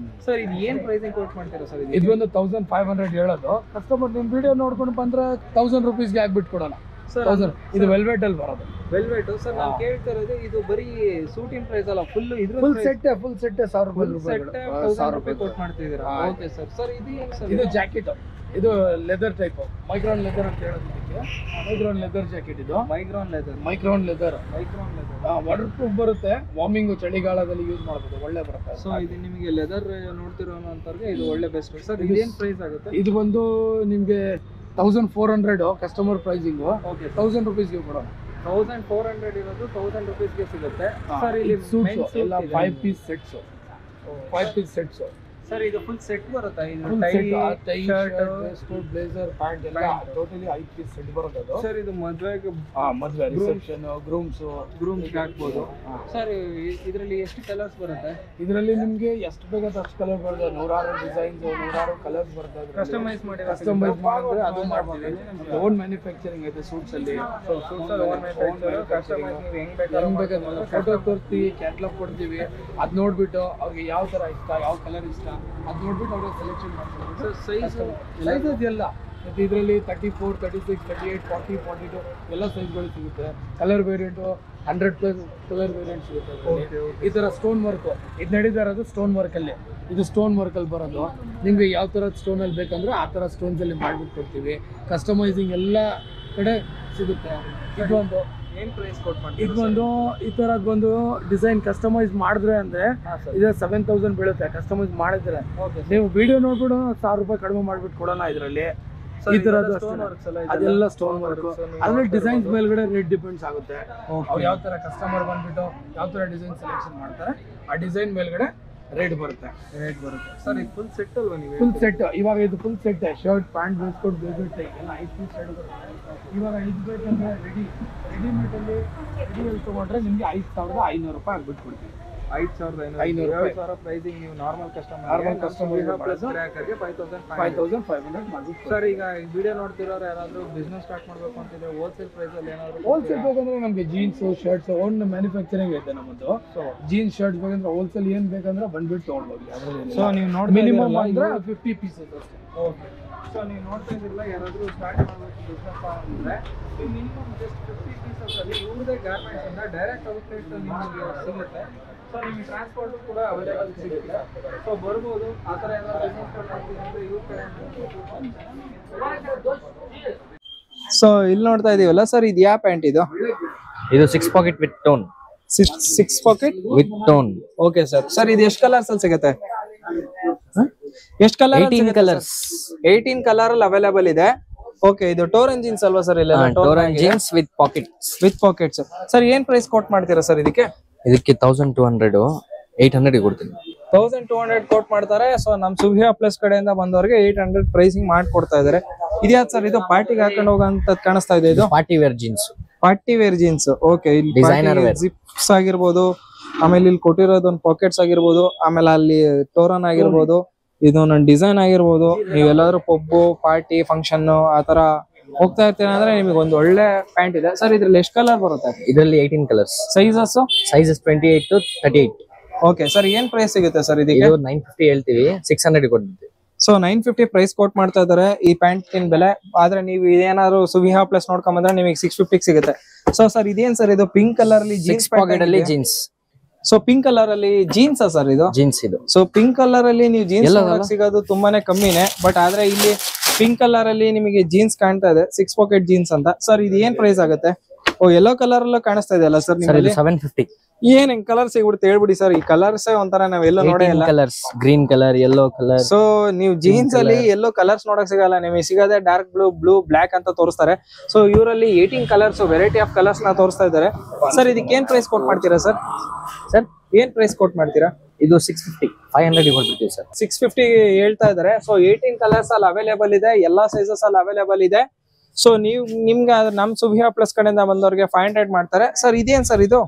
ಸರ್ ಇದು ಏನ್ ಪ್ರೈಸಿಂಗ್ ಕೋಟ್ ಮಾಡ್ತೀರಾ ಸರ್? ಇದು ಒಂದು 1500 ಹೇಳೋದು. ಕಸ್ಟಮರ್ ನಿಮ್ ವಿಡಿಯೋ ನೋಡ್ಕೊಂಡು ಬಂದ್ರೆ 1000 ರೂಪೀಸ್ಗೆ ಆಗ್ಬಿಟ್ಟು ಕೊಡೋಣ. ಇದು ವೆಲ್ವೆಟ್ ಅಲ್ಲಿ ಬರೋದು. ವೆಲ್ವೆಟ್ ಸರ್ ನಾನು ಕೇಳ್ತಾ ಇರೋದು, ಇದು ಬರೀ ಸೂಟಿನ ಪ್ರೈಸ್ ಅಲ್ಲ, ಫುಲ್ ಇದ್ರ ಫುಲ್ ಸೆಟ್ 1000 ರೂಪಾಯಿ ಕೋಟ್ ಮಾಡ್ತಿದ್ದೀರಾ? Okay sir. ಸರ್ ಇದು ಜಾಕೆಟ್, ಇದು ಲೆದರ್ ಟೈಪ್, ಮೈಕ್ರಾನ್ ಲೆದರ್ ಅಂತ ಹೇಳೋದು. Micron leather jacket. ಇದು ಮೈಕ್ರಾನ್ ಲೆದರ್ ವಾಟರ್ ಪ್ರೂಫ್ ಬರುತ್ತೆ. ವಾರ್ಮಿಂಗ್ ಚಳಿಗಾಲದಲ್ಲಿ ಯೂಸ್ ಮಾಡಬಹುದು, ಒಳ್ಳೆ ಬರುತ್ತೆ. ಸೊ ಇದು ನಿಮಗೆ ಲೆದರ್ ನೋಡ್ತಿರೋಂತವ್ರಿಗೆ ಇದು ಒಳ್ಳೆ ಬೆಸ್ಟ್. ಸರ್ ಇದೇನ್ ಪ್ರೈಸ್ ಆಗುತ್ತೆ? ಇದು ಬಂದು ನಿಮ್ಗೆ 1400 ಕಸ್ಟಮರ್ ಪ್ರೈಸಿಂಗ್. 1000 ರೂಪೀಸ್ಗೆ ಕೊಡೋಣ. 1400 ಇರೋದು 1000 ರೂಪೀಸ್ಗೆ ಸಿಗುತ್ತೆ. ಸರ್ ಇಲ್ಲಿ ಸೂಟ್ಸ್ ಎಲ್ಲ 5 ಪೀಸ್ ಸೆಟ್ಸ್. ಸರ್ ಇದು ಫುಲ್ ಸೆಟ್ ಬರುತ್ತಾ ಇದು Full tie set, tie, shirt shirt, waistcoat, blazer, pant ಎಲ್ಲ ಟೋಟಲಿ 5 ಪೀಸ್ ಸೆಟ್ ಬರುತ್ತೆ ಅದು. ಸರ್ ಇದು ಮದುವೆಗೆ ಮದುವೆ ರಿಸೆಪ್ಷನ್ ಗ್ರೂಮ್ಸ್ ಹಾಕ್ಬೋದು ಸರ್. ಇದರಲ್ಲಿ ಎಷ್ಟು ಕಲರ್ಸ್ ಬರುತ್ತೆ? ಇದರಲ್ಲಿ ನಿಮ್ಗೆ ಎಷ್ಟು ಬೇಕಾದ ಅಷ್ಟು ಕಲರ್ ಬರುತ್ತೆ. 100 ಡಿಸೈನ್ಸ್ 100 ಕಲರ್ಸ್ ಬರುತ್ತೆ. ಕಸ್ಟಮೈಸ್ ಮಾಡಿ ಕಸ್ಟಮೈಸ್ ಮಾಡಿದ್ರೆ ಅದು ಮಾಡ್ತೀವಿ. ಓನ್ ಮ್ಯಾನುಫ್ಯಾಕ್ಚರಿಂಗ್ ಐತೆ ಸೂಟ್ಸ್ ಅಲ್ಲಿ. ಕಸ್ಟಮೈಸ್ ನೀವು ಹೆಂಗ್ ಬೇಕಾದ್ರೆ ಫೋಟೋ ತೋರಿಸ್ತೀವಿ, ಕ್ಯಾಟ್ಲಾಗ್ ಕೊಡ್ತೀವಿ. ಅದ್ ನೋಡ್ಬಿಟ್ಟು ಅವ್ರಿಗೆ ಯಾವ ತರ ಇಷ್ಟ, ಯಾವ ಕಲರ್ ಇಷ್ಟ ಅದ್ ನೋಡ್ಬಿಟ್ಟು ಅವ್ರಿಗೆ ಸೆಲೆಕ್ಷನ್ ಮಾಡ್ತೀವಿ. ಸೈಜಸ್ ಎಲ್ಲ ಇದರಲ್ಲಿ 34, 36, 38, 40, 42 ಎಲ್ಲ ಸೈಜ್ಗಳು ಸಿಗುತ್ತೆ. ಕಲರ್ ವೇರಿಯಂಟು 100+ ಕಲರ್ ವೇರಿಯಂಟ್ ಸಿಗುತ್ತೆ. ಈ ತರ ಸ್ಟೋನ್ ವರ್ಕ್ ಇದು ನಡೀತಾ ಇರೋದು ಸ್ಟೋನ್ ವರ್ಕ್ ಅಲ್ಲಿ. ಇದು ಸ್ಟೋನ್ ವರ್ಕ್ ಅಲ್ಲಿ ಬರೋದು. ನಿಮ್ಗೆ ಯಾವ ತರ ಸ್ಟೋನ್ ಅಲ್ಲಿ ಬೇಕಂದ್ರೆ ಆ ತರ ಸ್ಟೋನ್ಸ್ ಅಲ್ಲಿ ಮಾಡ್ಬಿಟ್ಟು ಕೊಡ್ತೀವಿ. ಕಸ್ಟಮೈಸಿಂಗ್ ಎಲ್ಲ ಕಡೆ ಸಿಗುತ್ತೆ. ಇದೊಂದು ಏನ್ ಪ್ರೈಸ್ ಕೊಟ್ ಮಾಡ್ತೀವಿ? ಇದೊಂದು ಈ ತರದೊಂದು ಡಿಸೈನ್ ಕಸ್ಟಮೈಸ್ ಮಾಡಿದ್ರೆ ಅಂದ್ರೆ ಇದು 7000 ಬೀಳುತ್ತೆ. ಕಸ್ಟಮೈಸ್ ಮಾಡಿದ್ರೆ ನೀವು ವಿಡಿಯೋ ನೋಡ್ಬಿಟ್ಟು 1000 ರೂಪಾಯಿ ಕಡಿಮೆ ಮಾಡ್ಬಿಟ್ಟು ಕೊಡೋಣ ಇದರಲ್ಲಿ. ಈ ತರದ್ದು ಅದೆಲ್ಲ ಸ್ಟೋನ್ ವರ್ಕ್. ಅದ್ರಲ್ಲಿ ಡಿಸೈನ್ಸ್ ಮೇಲ್ಗಡೆ ರೇಟ್ ಡಿಪೆಂಡ್ಸ್ ಆಗುತ್ತೆ. ಅವ್ರು ಯಾವ ತರ ಕಸ್ಟಮರ್ ಬಂದ್ಬಿಟ್ಟು ಯಾವ ತರ ಡಿಸೈನ್ ಸೆಲೆಕ್ಷನ್ ಮಾಡ್ತಾರೆ ಆ ಡಿಸೈನ್ ಮೇಲ್ಗಡೆ ರೇಟ್ ಬರುತ್ತೆ. ಸರ್ ಇದು ಫುಲ್ ಸೆಟ್ ಅಲ್ವಾ ನೀವು? Full set. ಇವಾಗ ಇದು full set shirt pant waistcoat blazer tie ಎಲ್ಲ 5 ಪೀಸ್ ಸೆಟ್ ಬರುತ್ತೆ. ಇವಾಗ ಇದು ಬೇಕಂದ್ರೆ ರೆಡಿಮೇಡ್ ಅಲ್ಲಿ ತಗೊಂಡ್ರೆ ನಿಮ್ಗೆ 5500 ರೂಪಾಯಿ ಆಗ್ಬಿಟ್ಟು ಕೊಡ್ತೀವಿ. 5500 ಪ್ರೈಸಿಂಗ್. ನೀವು ನಾರ್ಮಲ್ ಕಸ್ಟಮರ್ ಪ್ಲಸ್ ಗ್ರಾಹಕರಿಗೆ 5500 ಮಾಡ್ಬಿಟ್ಟು. ಸರ್ ಈಗ ವಿಡಿಯೋ ನೋಡ್ತಿರೋರು ಯಾರಾದ್ರೂ ಬಿಸ್ನೆಸ್ ಸ್ಟಾರ್ಟ್ ಮಾಡ್ಬೇಕು ಅಂತಿದ್ರೆ ಹೋಲ್ಸೇಲ್ ಪ್ರೈಸ್ ಅಲ್ಲಿ ಏನಾದ್ರು ಹೋಲ್ಸೇಲ್ ಬೇಕಂದ್ರೆ ನಮ್ಗೆ ಜೀನ್ಸ್ ಶರ್ಟ್ಸ್ ಓನ್ ಮ್ಯಾನುಫ್ಯಾಕ್ಚರಿಂಗ್ ಐತೆ ನಮ್ಮದು. ಜೀನ್ಸ್ ಶರ್ಟ್ಸ್ ಬೇಕಂದ್ರೆ ಹೋಲ್ಸೇಲ್ ಏನ್ ಬೇಕಂದ್ರೆ ಬಂದ್ಬಿಟ್ಟು ತಗೊಂಡ್ಬೋದು. ಸೊ ನೀವು ನೋಡಿ ಮಿನಿಮಮ್ ಅಂದ್ರೆ 50 ಪೀಸಸ್ ಅಷ್ಟೇ. ಓಕೆ. ಸೊ ನೀವು ನೋಡ್ತಾ ಇದ್ದಿರಲ್ಲ, ಯಾರಾದ್ರೂ ಸ್ಟಾರ್ಟ್ ಮಾಡಬೇಕು ಬಿಸ್ನೆಸ್ ಅಂದ್ರೆ ಮಿನಿಮಮ್ ಜಸ್ಟ್ 50 ಪೀಸಸ್ ಅಲ್ಲಿ ಇವ್ರದೇ ಗಾರ್ಮೆಂಟ್ಸ್ ಇಂದ ಡೈರೆಕ್ಟ್ ಔಟ್ಲೆಟ್ ನಿಮಗೆ ಸಿಗುತ್ತೆ. ಸೊ ನಿಮಗೆ ಟ್ರಾನ್ಸ್ಪೋರ್ಟ್ ಕೂಡ ಅವೈಲೇಬಲ್ ಸಿಗುತ್ತೆ. ಸೊ ಬರ್ಬೋದು. ಆ ಥರ ಏನಾದ್ರು ಬಿಸ್ನೆಸ್ ಮಾಡ್ತೀವಿ ಅಂದ್ರೆ ಇವ್ರ ಕಡೆ. ಸೊ ಇಲ್ಲಿ ನೋಡ್ತಾ ಇದೀವಲ್ಲ ಸರ್, ಇದು ಯಾವ ಪ್ಯಾಂಟ್ ಇದು? ಇದು 6 pocket with tone. 6 pocket with tone. Okay sir. Sir ಇದು ಎಷ್ಟು ಕಲರ್ಸ್ ಅಲ್ಲಿ ಸಿಗುತ್ತೆ? ಎಷ್ಟು ಕಲರ್? 18 ಕಲರ್ಸ್. 18 ಕಲರ್ ಅಲ್ಲಿ ಅವೈಲೇಬಲ್ ಇದೆ. ಓಕೆ. ಇದು ಟೋರನ್ ಜೀನ್ಸ್ ಅಲ್ವಾ ಸರ್? ಇಲ್ಲ, torn jeans with pockets. With pockets. Sir ಏನ್ ಪ್ರೈಸ್ ಕೋಟ್ ಮಾಡ್ತೀರಾ ಸರ್ ಇದಕ್ಕೆ? ಇದಕ್ಕೆ 1200, 800 ಕೊಡ್ತೀನಿ. 1200 ಕೋಟ್ ಮಾಡ್ತಾರೆ. ಸೊ ನಮ್ ಸುವಿಹಾ ಪ್ಲಸ್ ಕಡೆಯಿಂದ ಬಂದವರಿಗೆ 800 ಪ್ರೈಸಿಂಗ್ ಮಾಡ್ಕೊಡ್ತಾ ಇದಾರೆ. ಇದ್ಯಾವ್ದು ಸರ್ ಇದು? ಪಾರ್ಟಿಗೆ ಹಾಕೊಂಡು ಹೋಗೋಂಥದ್ದು ಕಾಣಿಸ್ತಾ ಇದೆ. ಇದು party wear jeans. Party wear jeans. Okay. ಇಲ್ಲಿ ಡಿಸೈನರ್ ವೇರ್ ಜಿಪ್ಸ್ ಆಗಿರ್ಬೋದು, ಆಮೇಲೆ ಇಲ್ಲಿ ಕೊಟ್ಟಿರೋದು ಒಂದು ಪಾಕೆಟ್ಸ್ ಆಗಿರ್ಬೋದು, ಆಮೇಲೆ ಅಲ್ಲಿ ಟೋರನ್ ಆಗಿರ್ಬೋದು, ಇದು ನನ್ನ ಡಿಸೈನ್ ಆಗಿರ್ಬೋದು. ನೀವೆಲ್ಲಾದ್ರೂ ಪಬ್ಬು ಪಾರ್ಟಿ ಫಂಕ್ಷನ್ ಆ ತರ ಹೋಗ್ತಾ ಇರ್ತೀರ ಅಂದ್ರೆ ನಿಮಗೆ ಒಂದು ಒಳ್ಳೆ ಪ್ಯಾಂಟ್ ಇದೆ. ಸರ್ ಇದ್ರಲ್ಲಿ ಎಷ್ಟು ಕಲರ್ ಬರುತ್ತೆ? ಇದರಲ್ಲಿ 18 colours. Sizes 28 to 38. Okay. Sir ಏನ್ ಪ್ರೈಸ್ ಸಿಗುತ್ತೆ ಸರ್ ಇದಕ್ಕೆ? ಇದು 950 ಹೇಳ್ತೀವಿ, 600 ಕೊಡ್ತೀವಿ. ಸೊ 950 ಪ್ರೈಸ್ ಕೋಟ್ ಮಾಡ್ತಾ ಇದಾರೆ ಈ ಪ್ಯಾಂಟಿನ ಬೆಲೆ. ಆದ್ರೆ ನೀವು ಇದೇನಾದ್ರು ಸುವಿಹಾ ಪ್ಲಸ್ ನೋಡ್ಕೊಂಡ್ ಬಂದ್ರೆ ನಿಮಗೆ 650 ಸಿಗುತ್ತೆ. ಸೊ ಸರ್ ಇದೇನ್ ಸರ್ ಇದು? ಪಿಂಕ್ ಕಲರ್ ಅಲ್ಲಿ ಜೀನ್ಸ್ ಪಾಕೆಟ್ ಅಲ್ಲಿ ಜೀನ್ಸ್. ಸೊ ಪಿಂಕ್ ಕಲರ್ ಅಲ್ಲಿ ಜೀನ್ಸ್ ಸರ್ ಇದು? ಜೀನ್ಸ್ ಇದು. ಸೊ ಪಿಂಕ್ ಕಲರ್ ಅಲ್ಲಿ ನೀವು ಜೀನ್ಸ್ ಸಿಗೋದು ತುಂಬಾನೇ ಕಮ್ಮಿನೇ. ಬಟ್ ಆದ್ರೆ ಇಲ್ಲಿ ಪಿಂಕ್ ಕಲರ್ ಅಲ್ಲಿ ನಿಮಗೆ ಜೀನ್ಸ್ ಕಾಣ್ತಾ ಇದೆ, 6 ಪಾಕೆಟ್ ಜೀನ್ಸ್ ಅಂತ. ಸರ್ ಇದು ಏನ್ ಪ್ರೈಸ್ ಆಗುತ್ತೆ? ಓ, ಯೆಲ್ಲೋ ಕಲರ್ ಅಲ್ಲೂ ಕಾಣಿಸ್ತಾ ಇದೆಯಲ್ಲ ಸರ್ ನಿಮ್ಮಲ್ಲಿ? 750. ಏನ್ ಹೆಂಗ್ ಕಲರ್ ಸಿಗ್ಬಿಡುತ್ತೆ ಹೇಳ್ಬಿಡಿ ಸರ್. ಈ ಕಲರ್ಸ್ ಒಂಥರ ನಾವೆಲ್ಲೋ ನೋಡೇ ಇಲ್ಲ. Colours, green colour, yellow colour. So ನೀವು ಜೀನ್ಸ್ ಅಲ್ಲಿ ಎಲ್ಲೋ ಕಲರ್ಸ್ ನೋಡಕ್ ಸಿಗಲ್ಲ ನಿಮಗೆ. ಸಿಗದೆ ಡಾರ್ಕ್ ಬ್ಲೂ, ಬ್ಲಾಕ್ ಅಂತ ತೋರಿಸ್ತಾರೆ. ಸೊ ಇವರಲ್ಲಿ 18 ಕಲರ್ಸ್, ವೆರೈಟಿ ಆಫ್ ಕಲರ್ಸ್ ನ ತೋರಿಸ್ತಾ ಇದಾರೆ. ಸರ್ ಇದಕ್ಕೆ ಏನ್ ಪ್ರೈಸ್ ಕೋಟ್ ಮಾಡ್ತೀರಾ ಸರ್? ಸರ್ ಏನ್ ಪ್ರೈಸ್ ಕೋಟ್ ಮಾಡ್ತೀರಾ? ಇದು 650, 500 ಕೊಡ್ಬಿಡ್ತೀವಿ ಸರ್. 650 ಹೇಳ್ತಾ ಇದಾರೆ. ಸೊ 18 ಕಲರ್ಸ್ ಅಲ್ಲಿ ಅವೈಲೇಬಲ್ ಇದೆ, ಎಲ್ಲಾ ಸೈಜಸ್ ಅಲ್ಲಿ ಅವೈಲೇಬಲ್ ಇದೆ. ಸೊ ನಿಮ್ಗೆ ನಮ್ ಸುವಿಹಾ ಪ್ಲಸ್ ಕಡೆಯಿಂದ ಬಂದವ್ರಿಗೆ 500 ಮಾಡ್ತಾರೆ. ಸರ್ ಇದೇನ್ ಸರ್ ಇದು?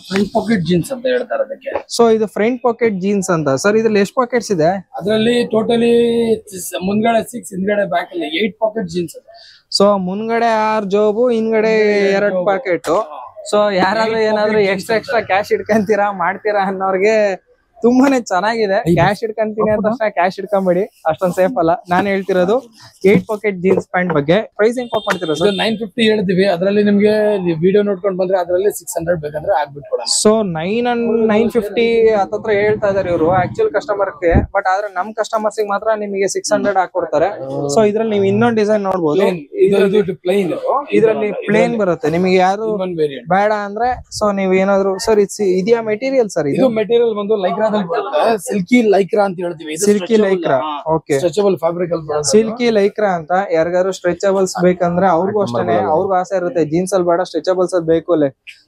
ಫ್ರಂಟ್ ಪಾಕೆಟ್ ಜೀನ್ಸ್ ಅಂತ ಹೇಳ್ತಾರೆ ಅದಕ್ಕೆ. ಸೊ ಇದು ಫ್ರಂಟ್ ಪಾಕೆಟ್ ಜೀನ್ಸ್ ಅಂತ. ಸರ್ ಇದ್ರಲ್ಲಿ ಎಷ್ಟು ಪಾಕೆಟ್ಸ್ ಇದೆ? ಅದರಲ್ಲಿ ಟೋಟಲಿ ಮುಂದ್ಗಡೆ 6, ಹಿಂದ್ಗಡೆ ಬ್ಯಾಕ್ ಅಲ್ಲಿ 8 ಪಾಕೆಟ್ ಜೀನ್ಸ್. ಸೊ ಮುಂದ್ಗಡೆ 6 ಜೋಬು, ಹಿಂದ್ಗಡೆ 2 ಪಾಕೆಟ್. ಸೊ ಯಾರಾದ್ರೂ ಏನಾದ್ರು ಎಕ್ಸ್ಟ್ರಾ ಕ್ಯಾಶ್ ಇಟ್ಕೊಂತೀರಾ ಮಾಡ್ತೀರಾ ಅನ್ನೋರ್ಗೆ ತುಂಬಾನೇ ಚೆನ್ನಾಗಿದೆ. ಕ್ಯಾಶ್ ಇಟ್ಕೊಂತೀನಿ ಅಂತ ಕ್ಯಾಶ್ ಇಟ್ಕೊಂಬೇಡಿ, ಅಷ್ಟೊಂದ್ ಸೇಫ್ ಅಲ್ಲ. ನಾನು ಹೇಳ್ತಿರೋದು 8 ಪಾಕೆಟ್ ಜೀನ್ಸ್ ಪ್ಯಾಂಟ್ ಬಗ್ಗೆ. ಪ್ರೈಸಿಂಗ್ ಕೋಟ್ ಮಾಡ್ತೀರಾ ಸರ್? 950 ಹೇಳ್ತೀವಿ. ಅದರಲ್ಲಿ ನಿಮ್ಗೆ ವಿಡಿಯೋ ನೋಡ್ಕೊಂಡು ಬಂದ್ರೆ ಅದರಲ್ಲಿ 600 ಬೇಕಂದ್ರೆ ಆಗ್ಬಿಟ್ಟು ಕೊಡೋಣ. ಸೊ 950 ಹತ್ತತ್ರ ಹೇಳ್ತಾ ಇದಾರೆ ಇವರು ಆಕ್ಚುಯಲ್ ಕಸ್ಟಮರ್ಗೆ. ಬಟ್ ಆದ್ರೆ ನಮ್ ಕಸ್ಟಮರ್ಸ್ ಮಾತ್ರ ನಿಮಗೆ 600 ಹಾಕೊಡ್ತಾರೆ. ಸೊ ಇದ್ರಲ್ಲಿ ನೀವು ಇನ್ನೊಂದು ಡಿಸೈನ್ ನೋಡ್ಬೋದು. ಇದ್ರಲ್ಲಿ ಪ್ಲೇನ್ ಬರುತ್ತೆ. ನಿಮಗೆ ಯಾರು ಬೇಡ ಅಂದ್ರೆ ಸೊ ನೀವ್ ಏನಾದ್ರು ಸರ್ ಇದೆಯಾ ಮೆಟೀರಿಯಲ್? ಸರ್ ಇದು ಮೆಟೀರಿಯಲ್ ಬಂದು ಲೈಕ್ರಾ ಮಾಡೆಲ್ ಬರುತ್ತೆ, ಸಿಲ್ಕಿ ಲೈಕ್ರಾ ಅಂತ ಹೇಳ್ತೀವಿ. Silky Lycra, okay, stretchable fabric ಅಲ್ಲಿ ಬರುತ್ತೆ. ಸಿಲ್ಕಿ ಲೈಕ್ರಾ ಅಂತ. ಯಾರಿಗಾರು ಸ್ಟ್ರೆಚಬಲ್ಸ್ ಬೇಕಂದ್ರೆ ಅವ್ರಿಗೂ ಅಷ್ಟೇ, ಅವ್ರಿಗೂ ಆಸೆ ಇರುತ್ತೆ ಜೀನ್ಸ್ ಅಲ್ಲಿ ಬೇಡ ಸ್ಟ್ರೆಚಬಲ್ಸ್ ಅಲ್ಲಿ ಬೇಕು.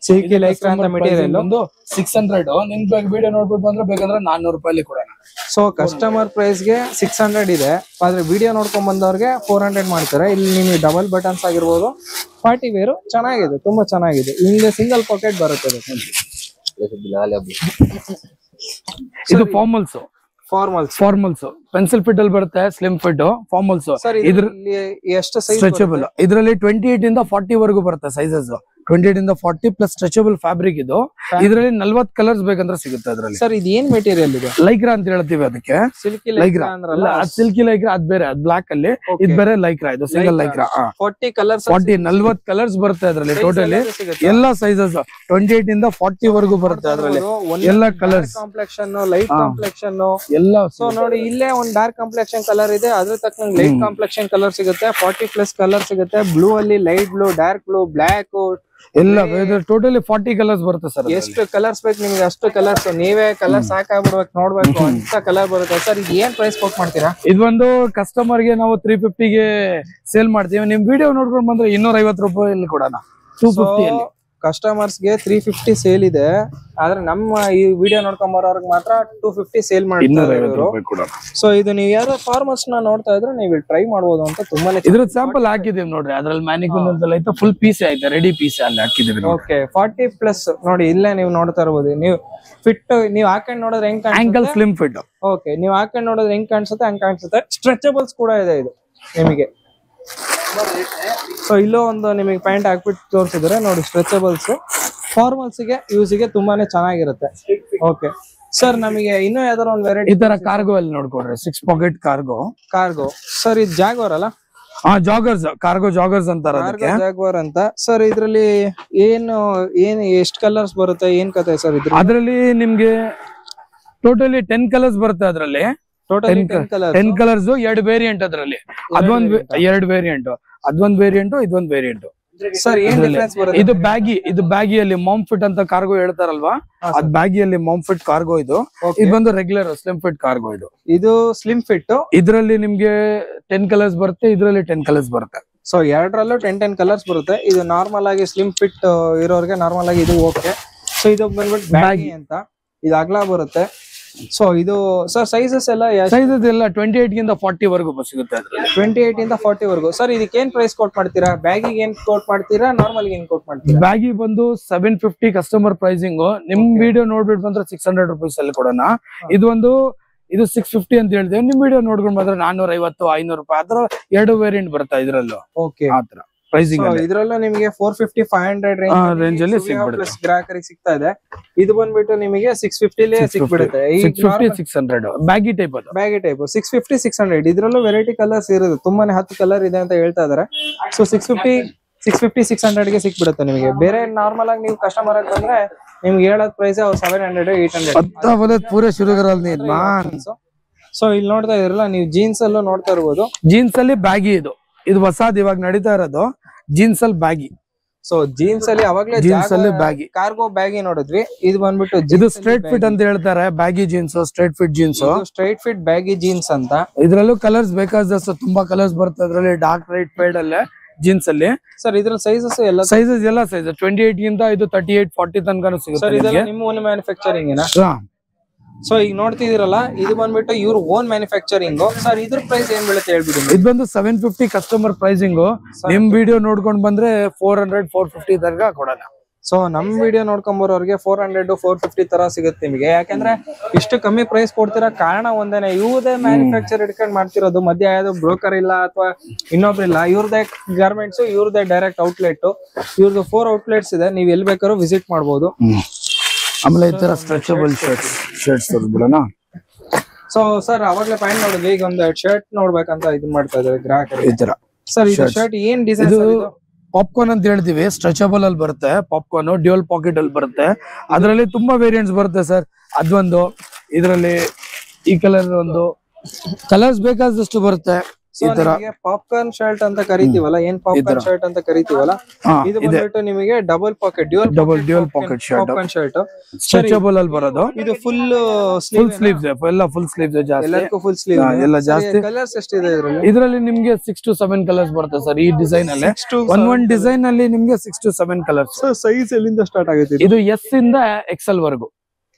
ಸಿಲ್ಕಿ ಲೈಕ್ರಾ ಅಂತ ಮೆಟೀರಿಯಲ್ ಒಂದು 600. ನಿಮ್ ವಿಡಿಯೋ ನೋಡ್ಬಿಟ್ಟು ಬಂದ್ರೆ ಬೇಕಂದ್ರೆ 400 ರೂಪಾಯಿ ಕೊಡೋಣ. ಸೊ ಕಸ್ಟಮರ್ ಪ್ರೈಸ್ ಗೆ 600 ಇದೆ, ಆದ್ರೆ ವಿಡಿಯೋ ನೋಡ್ಕೊಂಡ್ ಬಂದವ್ರಿಗೆ 400 ಮಾಡ್ತಾರೆ. ಇಲ್ಲಿ ನಿಮಗೆ ಡಬಲ್ ಬಟನ್ಸ್ ಆಗಿರ್ಬೋದು, ಪಾರ್ಟಿ ವೇರು ಚೆನ್ನಾಗಿದೆ, ತುಂಬಾ ಚೆನ್ನಾಗಿದೆ. ಹಿಂದೆ ಸಿಂಗಲ್ ಪಾಕೆಟ್ ಬರುತ್ತೆ. ಇದು ಫಾರ್ಮಲ್ಸ್, ಫಾರ್ಮಲ್ಸ್ ಪೆನ್ಸಿಲ್ ಫಿಟ್ ಅಲ್ಲಿ ಬರುತ್ತೆ, ಸ್ಲಿಮ್ ಫಿಟ್ ಫಾರ್ಮಲ್ಸ್. ಎಷ್ಟು ಸೈಜ್ ಸ್ಟ್ರೆಚಬಲ್ ಇದರಲ್ಲಿ 28 ಇಂದ 40 ವರೆಗೂ ಬರುತ್ತೆ ಸೈಜಸ್. 28 ಇಂದ 40 ಪ್ಲಸ್ ಸ್ಟ್ರೆಚಬಲ್ ಫ್ಯಾಬ್ರಿಕ್ ಇದು. ಇದರಲ್ಲಿ 40 ಕಲರ್ಸ್ ಬೇಕಂದ್ರೆ ಸಿಗುತ್ತೆ ಅದರಲ್ಲಿ. ಸರ್ ಇದು ಏನ್ ಮೆಟೀರಿಯಲ್ ಇದೆ? ಲೈಕ್ರಾ ಅಂತ ಹೇಳ್ತೀವಿ ಅದಕ್ಕೆ. ಸಿಲ್ಕಿ ಲೈಕ್ರಾ ಅಂದ್ರಲ್ಲ, ಸಿಲ್ಕಿ ಲೈಕ್ರಾ ಅದ್ ಬೇರೆ, ಅದ್ ಬ್ಲಾಕ್ ಅಲ್ಲಿ, ಇದು ಬೇರೆ ಲೈಕ್ರಾ, ಇದು ಸಿಂಗಲ್ ಲೈಕ್ರಾ. 40 ಕಲರ್ಸ್, 40 ಕಲರ್ಸ್ ಬರುತ್ತೆ ಅದರಲ್ಲಿ. ಟೋಟಲಿ ಎಲ್ಲಾ ಸೈಜಸ್ 28 ಇಂದ 40 ವರೆಗೂ ಬರುತ್ತೆ ಅದರಲ್ಲಿ. ಎಲ್ಲಾ ಕಲರ್ಸ್, ಕಾಂಪ್ಲೆಕ್ಷನ್, ಲೈಟ್ ಕಾಂಪ್ಲೆಕ್ಷನ್ ಎಲ್ಲ. ಸೊ ನೋಡಿ, ಇಲ್ಲೇ ಒಂದು ಡಾರ್ಕ್ ಕಾಂಪ್ಲೆಕ್ಷನ್ ಕಲರ್ ಇದೆ, ಅದ್ರ ತಕ್ಕಂಗೆ ಲೈಟ್ ಕಾಂಪ್ಲೆಕ್ಷನ್ ಕಲರ್ ಸಿಗುತ್ತೆ. 40+ ಕಲರ್ ಸಿಗುತ್ತೆ. ಬ್ಲೂ ಅಲ್ಲಿ light blue, dark blue, black ಎಲ್ಲ ಟೋಟಲಿ 40 ಕಲರ್ಸ್ ಬರುತ್ತೆ ಸರ್. ಎಷ್ಟು ಕಲರ್ಸ್ ಬೇಕು ನಿಮ್ಗೆ ಅಷ್ಟು ಕಲರ್ಸ್, ನೀವೇ ಕಲರ್ ಸಾಕಾಗ್ಬಿಡ್ಬೇಕು ನೋಡ್ಬೇಕು ಅಂತ ಕಲರ್ ಬರುತ್ತೆ. ಸರ್ ಇದು ಏನ್ ಪ್ರೈಸ್ ಕೊಟ್ ಮಾಡ್ತೀರಾ? ಇದೊಂದು ಕಸ್ಟಮರ್ ಗೆ ನಾವು 350ಗೆ ಸೇಲ್ ಮಾಡ್ತೀವಿ. ನಿಮ್ ವಿಡಿಯೋ ನೋಡ್ಕೊಂಡು ಬಂದ್ರೆ 250 ರೂಪಾಯಿ ಕೊಡೋಣ. 250 ಅಲ್ಲಿ ಕಸ್ಟಮರ್ಸ್ ಗೆ 350 ಸೇಲ್ ಇದೆ, ಆದ್ರೆ ನಮ್ಮ ಈ ವಿಡಿಯೋ ನೋಡ್ಕೊಂಡ್ ಬರೋರ್ಗೆ ಮಾತ್ರ 250 ಸೇಲ್ ಮಾಡ್ತಾರೆ. ಸೊ ಇದು ನೀವು ಯಾರು ಫಾರ್ಮರ್ಸ್ ನ ನೋಡ್ತಾ ಇದ್ರೆ ನೀವು ಟ್ರೈ ಮಾಡಬಹುದು ಅಂತ ತುಂಬಾನೇ. ಇದ್ರ ಸ್ಯಾಂಪಲ್ ಹಾಕಿದೀವಿ ನೋಡ್ರಿ, ಅದ್ರಲ್ಲಿ ಮ್ಯಾನಿಕ್ಯೂನ್ ಅಂತ ಐತೆ, ಫುಲ್ ಪೀಸ್ ಐತೆ, ರೆಡಿ ಪೀಸ್ ಅಲ್ಲಿ ಹಾಕಿದೀವಿ. ಓಕೆ, 40+ ನೋಡಿ, ಇಲ್ಲೇ ನೀವು ನೋಡ್ತಾ ಇರಬಹುದು. ನೀವು ಫಿಟ್ ನೀವು ಹಾಕೊಂಡ್ ನೋಡಿದ್ರೆ ಹೆಂಗ್ ಕಾಣಿಸುತ್ತೆ? Ankle slim fit. ಓಕೆ, ನೀವು ಹಾಕೊಂಡ್ ನೋಡಿದ್ರೆ ಹೆಂಗ್ ಕಾಣಿಸುತ್ತೆ ಹಂಗ್ ಕಾಣಿಸುತ್ತೆ. ಸ್ಟ್ರೆಚಬಲ್ಸ್ ಕೂಡ ಇದೆ ಇದು ನಿಮಗೆ. ಸೊ ಇಲ್ಲೋ ಒಂದು ನಿಮಗೆ ಪ್ಯಾಂಟ್ ಹಾಕ್ಬಿಟ್ಟು ತೋರಿಸಿದ್ರೆ ನೋಡಿ, ಸ್ಟ್ರೆಚಬಲ್ಸ್ ಫಾರ್ಮಲ್ಸ್ ಗೆ ಯೂಸ್ ಗೆ ತುಂಬಾನೇ ಚೆನ್ನಾಗಿರುತ್ತೆ. ಓಕೆ ಸರ್, ನಮಗೆ ಇನ್ನೂ ಯಾವ್ದಾರ ಒಂದು ವೆರೈಟಿ ಈ ತರ ಕಾರ್ಗೋ ಅಲ್ಲಿ ನೋಡ್ಕೊಡ್ರಿ, 6 ಪಾಕೆಟ್ ಕಾರ್ಗೋ. ಸರ್ ಇದು ಜಾಗ್ವಾರ್ ಅಲ್ಲ? ಜಾಗರ್ಸ್, ಕಾರ್ಗೋ ಜಾಗರ್ಸ್ ಅಂತಾರ ಅದಕ್ಕೆ, ಜಾಗ್ವಾರ್ ಅಂತ. ಸರ್ ಇದ್ರಲ್ಲಿ ಏನು ಎಷ್ಟು ಕಲರ್ಸ್ ಬರುತ್ತೆ, ಏನ್ ಕತೆ ಸರ್ ಇದ್ರ? ಅದ್ರಲ್ಲಿ ನಿಮ್ಗೆ ಟೋಟಲಿ 10 ಕಲರ್ಸ್ ಬರುತ್ತೆ ಅದರಲ್ಲಿ. ಟೋಟಲ್ 10 ಕಲರ್ಸ್, 2 ವೇರಿಯಂಟ್ ಅದರಲ್ಲಿ. ಅದೊಂದು 2 ವೇರಿಯಂಟ್, ಅದೊಂದು ವೇರಿಯಂಟ್, ಇದೊಂದು ವೇರಿಯಂಟ್. ಸರ್ ಏನ್ ಡಿಫರೆನ್ಸ್ ಬರುತ್ತೆ? ಇದು ಬ್ಯಾಗಿಯಲ್ಲಿ ಮಾಮ್ ಫಿಟ್ ಅಂತ ಕಾರ್ಗೋ ಹೇಳ್ತಾರಲ್ವಾ, ಅದ್ ಬ್ಯಾಗಿಯಲ್ಲಿ ಮಾಮ್ ಫಿಟ್ ಕಾರ್ಗೋ. ಇದು ಬಂದು ರೆಗ್ಯುಲರ್ ಸ್ಲಿಮ್ ಫಿಟ್ ಕಾರ್ಗೋ. ಇದು ಸ್ಲಿಮ್ ಫಿಟ್. ಇದ್ರಲ್ಲಿ ನಿಮ್ಗೆ 10 ಕಲರ್ಸ್ ಬರುತ್ತೆ, ಇದ್ರಲ್ಲಿ 10 ಕಲರ್ಸ್ ಬರುತ್ತೆ. ಸೊ ಎರಡರಲ್ಲೂ 10 ಕಲರ್ಸ್ ಬರುತ್ತೆ. ಇದು ನಾರ್ಮಲ್ ಆಗಿ ಸ್ಲಿಮ್ ಫಿಟ್ ಇರೋರಿಗೆ ನಾರ್ಮಲ್ ಆಗಿ ಇದು ಓಕೆ. ಸೊ ಇದು ಬಂದ್ಬಿಟ್ಟು ಬ್ಯಾಗಿ ಅಂತ, ಇದು ಅಗಲ ಬರುತ್ತೆ. ಸೊ ಇದು ಸರ್ ಸೈಜಸ್ ಎಲ್ಲ 28 ಗಿಂತ 40 ವರೆಗೂ ಸಿಗುತ್ತೆ. 28 ಇಂದ 40 ವರೆಗೂ. ಸರ್ ಇದಕ್ಕೆ ಏನ್ ಪ್ರೈಸ್ ಕೋಟ್ ಮಾಡ್ತೀರಾ? ಬ್ಯಾಗಿಗೆ ಏನ್ ಕೋಟ್ ಮಾಡ್ತೀರಾ, ನಾರ್ಮಲ್ ಏನ್ ಕೋಟ್ ಮಾಡ್ತೀರಾ? ಬ್ಯಾಗಿ ಬಂದು 750 ಕಸ್ಟಮರ್ ಪ್ರೈಸಿಂಗ್. ನಿಮ್ ವಿಡಿಯೋ ನೋಡ್ಬಿಟ್ಟು ಬಂದ್ರೆ 600 ರೂಪೀಸ್ ಅಲ್ಲಿ ಕೊಡೋಣ. ಇದು 650 ಅಂತ ಹೇಳ್ತೇವೆ. ನಿಮ್ ವಿಡಿಯೋ ನೋಡ್ಕೊಂಡ್ ಬಂದ್ರೆ 450, 500 ರೂಪಾಯಿ ಆತರ 2 ವೇರಿಯಂಟ್ ಬರುತ್ತೆ ಇದ್ರಲ್ಲೂ. ಓಕೆ, ಆತರ ಪ್ರೈಸಿಂಗ್ ಇದ್ರಲ್ಲೂ ನಿಮಗೆ 450, 500 ರೇಂಜ್ ಅಲ್ಲಿ ಗ್ರಾಹಕರಿಗೆ ಸಿಗ್ತಾ ಇದೆ. ಇದು ಬಂದ್ಬಿಟ್ಟು ನಿಮಗೆ 650 ಸಿಕ್ಬಿಡುತ್ತೆ. 600 ಬ್ಯಾಗಿ ಟೈಪ್, ಅದು ಬ್ಯಾಗಿ ಟೈಪ್ 650, 600. ಇದ್ರಲ್ಲೂ ವೆರೈಟಿ ಕಲರ್ಸ್ ಇರುತ್ತೆ, ತುಂಬಾನೇ 10 ಕಲರ್ ಇದೆ ಅಂತ ಹೇಳ್ತಾ ಇದಾರೆ. ಸೊ 650, 600 ಗೆ ಸಿಕ್ಬಿಡುತ್ತೆ ನಿಮಗೆ. ಬೇರೆ ನಾರ್ಮಲ್ ಆಗಿ ನೀವು ಕಸ್ಟಮರ್ ಆಗಿ ಬಂದ್ರೆ ನಿಮ್ಗೆ ಹೇಳೋದ್ ಪ್ರೈಸ್ 700, 800 ಪೂರ ಶುರುಗರಲ್. ಸೊ ಇಲ್ಲಿ ನೋಡ್ತಾ ಇದ್ರಲ್ಲ ನೀವು, ಜೀನ್ಸ್ ಅಲ್ಲೂ ನೋಡ್ತಾ ಇರ್ಬೋದು. ಜೀನ್ಸ್ ಅಲ್ಲಿ ಬ್ಯಾಗಿ ಇದು ಹೊಸದ್ ಇವಾಗ ನಡೀತಾ ಇರೋದು, ಜೀನ್ಸ್ ಅಲ್ಲಿ ಬ್ಯಾಗಿ. ಸೊ ಜೀನ್ಸ್ ಅಲ್ಲಿ ಅವಾಗ್ಲೇ ಜೀನ್ಸ್ ಅಲ್ಲಿ ಬ್ಯಾಗಿ, ಕಾರ್ಗೋ ಬ್ಯಾಗಿ ನೋಡಿದ್ವಿ. ಇದು ಬಂದ್ಬಿಟ್ಟು ಇದು ಸ್ಟ್ರೈಟ್ ಫಿಟ್ ಅಂತ ಹೇಳ್ತಾರೆ. Baggy jeans, straight fit jeans, straight fit baggy jeans ಅಂತ. ಇದ್ರಲ್ಲೂ ಕಲರ್ಸ್ ಬೇಕಾದಷ್ಟು ತುಂಬಾ ಕಲರ್ಸ್ ಬರುತ್ತೆ ಅದ್ರಲ್ಲಿ. ಡಾರ್ಕ್ ಲೈಟ್ ಫೇಡ್ ಅಲ್ಲೇ ಜೀನ್ಸ್ ಅಲ್ಲಿ. ಸರ್ ಇದ್ರ ಸೈಜಸ್ ಎಲ್ಲ 28 ಗಿಂತ ಇದು 38, 40 ತನಕ ಸಿಗುತ್ತೆ. ನಿಮ್ಮ ಓನ್ ಮ್ಯಾನುಫ್ಯಾಕ್ಚರಿಂಗ್ ಏನಾ? ಸೊ ಈಗ ನೋಡ್ತಿದಿರಲ್ಲ, ಇದು ಬಂದ್ಬಿಟ್ಟು ಇವ್ರ ಓನ್ ಮ್ಯಾನುಫ್ಯಾಕ್ಚರಿಂಗ್. ಸರ್ ಇದ್ರ ಪ್ರೈಸ್ ಏನ್ ಬೀಳುತ್ತೆ ಹೇಳ್ಬಿಡಿ. ಇದು ಬಂದು 750 ಕಸ್ಟಮರ್ ಪ್ರೈಸಿಂಗ್. ನಿಮ್ ವಿಡಿಯೋ ನೋಡ್ಕೊಂಡ್ ಬಂದ್ರೆ 400, 450 ತನಕ ಕೊಡೋಣ. ಸೊ ನಮ್ ವಿಡಿಯೋ ನೋಡ್ಕೊಂಡ್ ಬರೋರಿಗೆ 400, 450 ತರ ಸಿಗುತ್ತೆ ನಿಮಗೆ. ಯಾಕಂದ್ರೆ ಇಷ್ಟು ಕಮ್ಮಿ ಪ್ರೈಸ್ ಕೊಡ್ತಿರೋ ಕಾರಣ ಒಂದೇನೆ, ಇವ್ರದೇ ಮ್ಯಾನುಫ್ಯಾಕ್ಚರ್ ಇಟ್ಕೊಂಡ್ ಮಾಡ್ತಿರೋದು. ಮಧ್ಯ ಯಾವ್ದು ಬ್ರೋಕರ್ ಇಲ್ಲ ಅಥವಾ ಇನ್ನೊಬ್ರಿಲ್ಲ. ಇವ್ರದೇ ಗಾರ್ಮೆಂಟ್ಸ್, ಇವ್ರದೇ ಡೈರೆಕ್ಟ್ ಔಟ್ಲೆಟ್. ಇವ್ರದ್ದು 4 ಔಟ್ಲೆಟ್ಸ್ ಇದೆ, ನೀವ್ ಎಲ್ಲಿ ಬೇಕಾದ್ರೂ ವಿಸಿಟ್ ಮಾಡ್ಬೋದು. ಆಮೇಲೆ ಈ ತರ ಸ್ಟ್ರೆಚಬಲ್ ಶರ್ಟ್ಸ್ ಬಿಡೋಣ. ಸೊ ಸರ್ ಅವಾಗ್ಲೇ ಪ್ಯಾಂಟ್ ನೋಡಿದ್ವಿ, ಈಗ ಒಂದು ಶರ್ಟ್ ನೋಡ್ಬೇಕಂತ ಇದು ಮಾಡ್ತಾ ಇದ್ದಾರೆ ಗ್ರಾಹಕರು. ಈ ತರ ಸರ್ ಇದು ಶರ್ಟ್ ಏನ್ ಡಿಸೈನ್? ಪಾಪ್ಕಾರ್ನ್ ಅಂತ ಹೇಳ್ತೀವಿ. ಸ್ಟ್ರೆಚಬಲ್ ಅಲ್ಲಿ ಬರುತ್ತೆ ಪಾಪ್ಕಾರ್ನ್, ಡ್ಯೂಯಲ್ ಪಾಕೆಟ್ ಅಲ್ಲಿ ಬರುತ್ತೆ. ಅದರಲ್ಲಿ ತುಂಬಾ ವೇರಿಯಂಟ್ಸ್ ಬರುತ್ತೆ ಸರ್. ಅದೊಂದು, ಇದರಲ್ಲಿ ಈ ಕಲರ್ ಒಂದು, ಕಲರ್ಸ್ ಬೇಕಾದಷ್ಟು ಬರುತ್ತೆ. ಈ ತರ ಪಾಪ್ಕಾರ್ನ್ ಶರ್ಟ್ ಅಂತ ಕರಿತೀವಲ್ಲ, ಏನ್ ಪಾಪ್ಕಾರ್ನ್ ಶರ್ಟ್ ಅಂತ ಕರಿತೀವಲ್ಲ, ಇದು ಬಂದ್ಬಿಟ್ಟು ನಿಮಗೆ double pocket dual pocket shirt popcorn shirt stretchable ಅಲ್ಲಿ ಬರೋದು. ಇದು ಫುಲ್ ಸ್ಲೀವ್ಸ್ ಎಲ್ಲ ಫುಲ್ ಸ್ಲೀವ್ಸ್ ಜಾಸ್ತಿ, ಎಲ್ಲರಿಗೂ ಫುಲ್ ಸ್ಲೀವ್ ಎಲ್ಲ ಜಾಸ್ತಿ. ಕಲರ್ಸ್ ಎಷ್ಟಿದೆ ಇದರಲ್ಲಿ? ಇದರಲ್ಲಿ ನಿಮ್ಗೆ 6 to 7 ಕಲರ್ಸ್ ಬರುತ್ತೆ ಸರ್. ಈ ಡಿಸೈನ್ ಅಲ್ಲಿ ಒಂದ್ ಡಿಸೈನ್ ಅಲ್ಲಿ ನಿಮ್ಗೆ 6 to 7 ಕಲರ್ಸ್. ಸೈಜ್ ಎಲ್ಲಿಂದ ಸ್ಟಾರ್ಟ್ ಆಗುತ್ತೆ? ಇದು ಎಸ್ ಇಂದ XL ವರೆಗೂ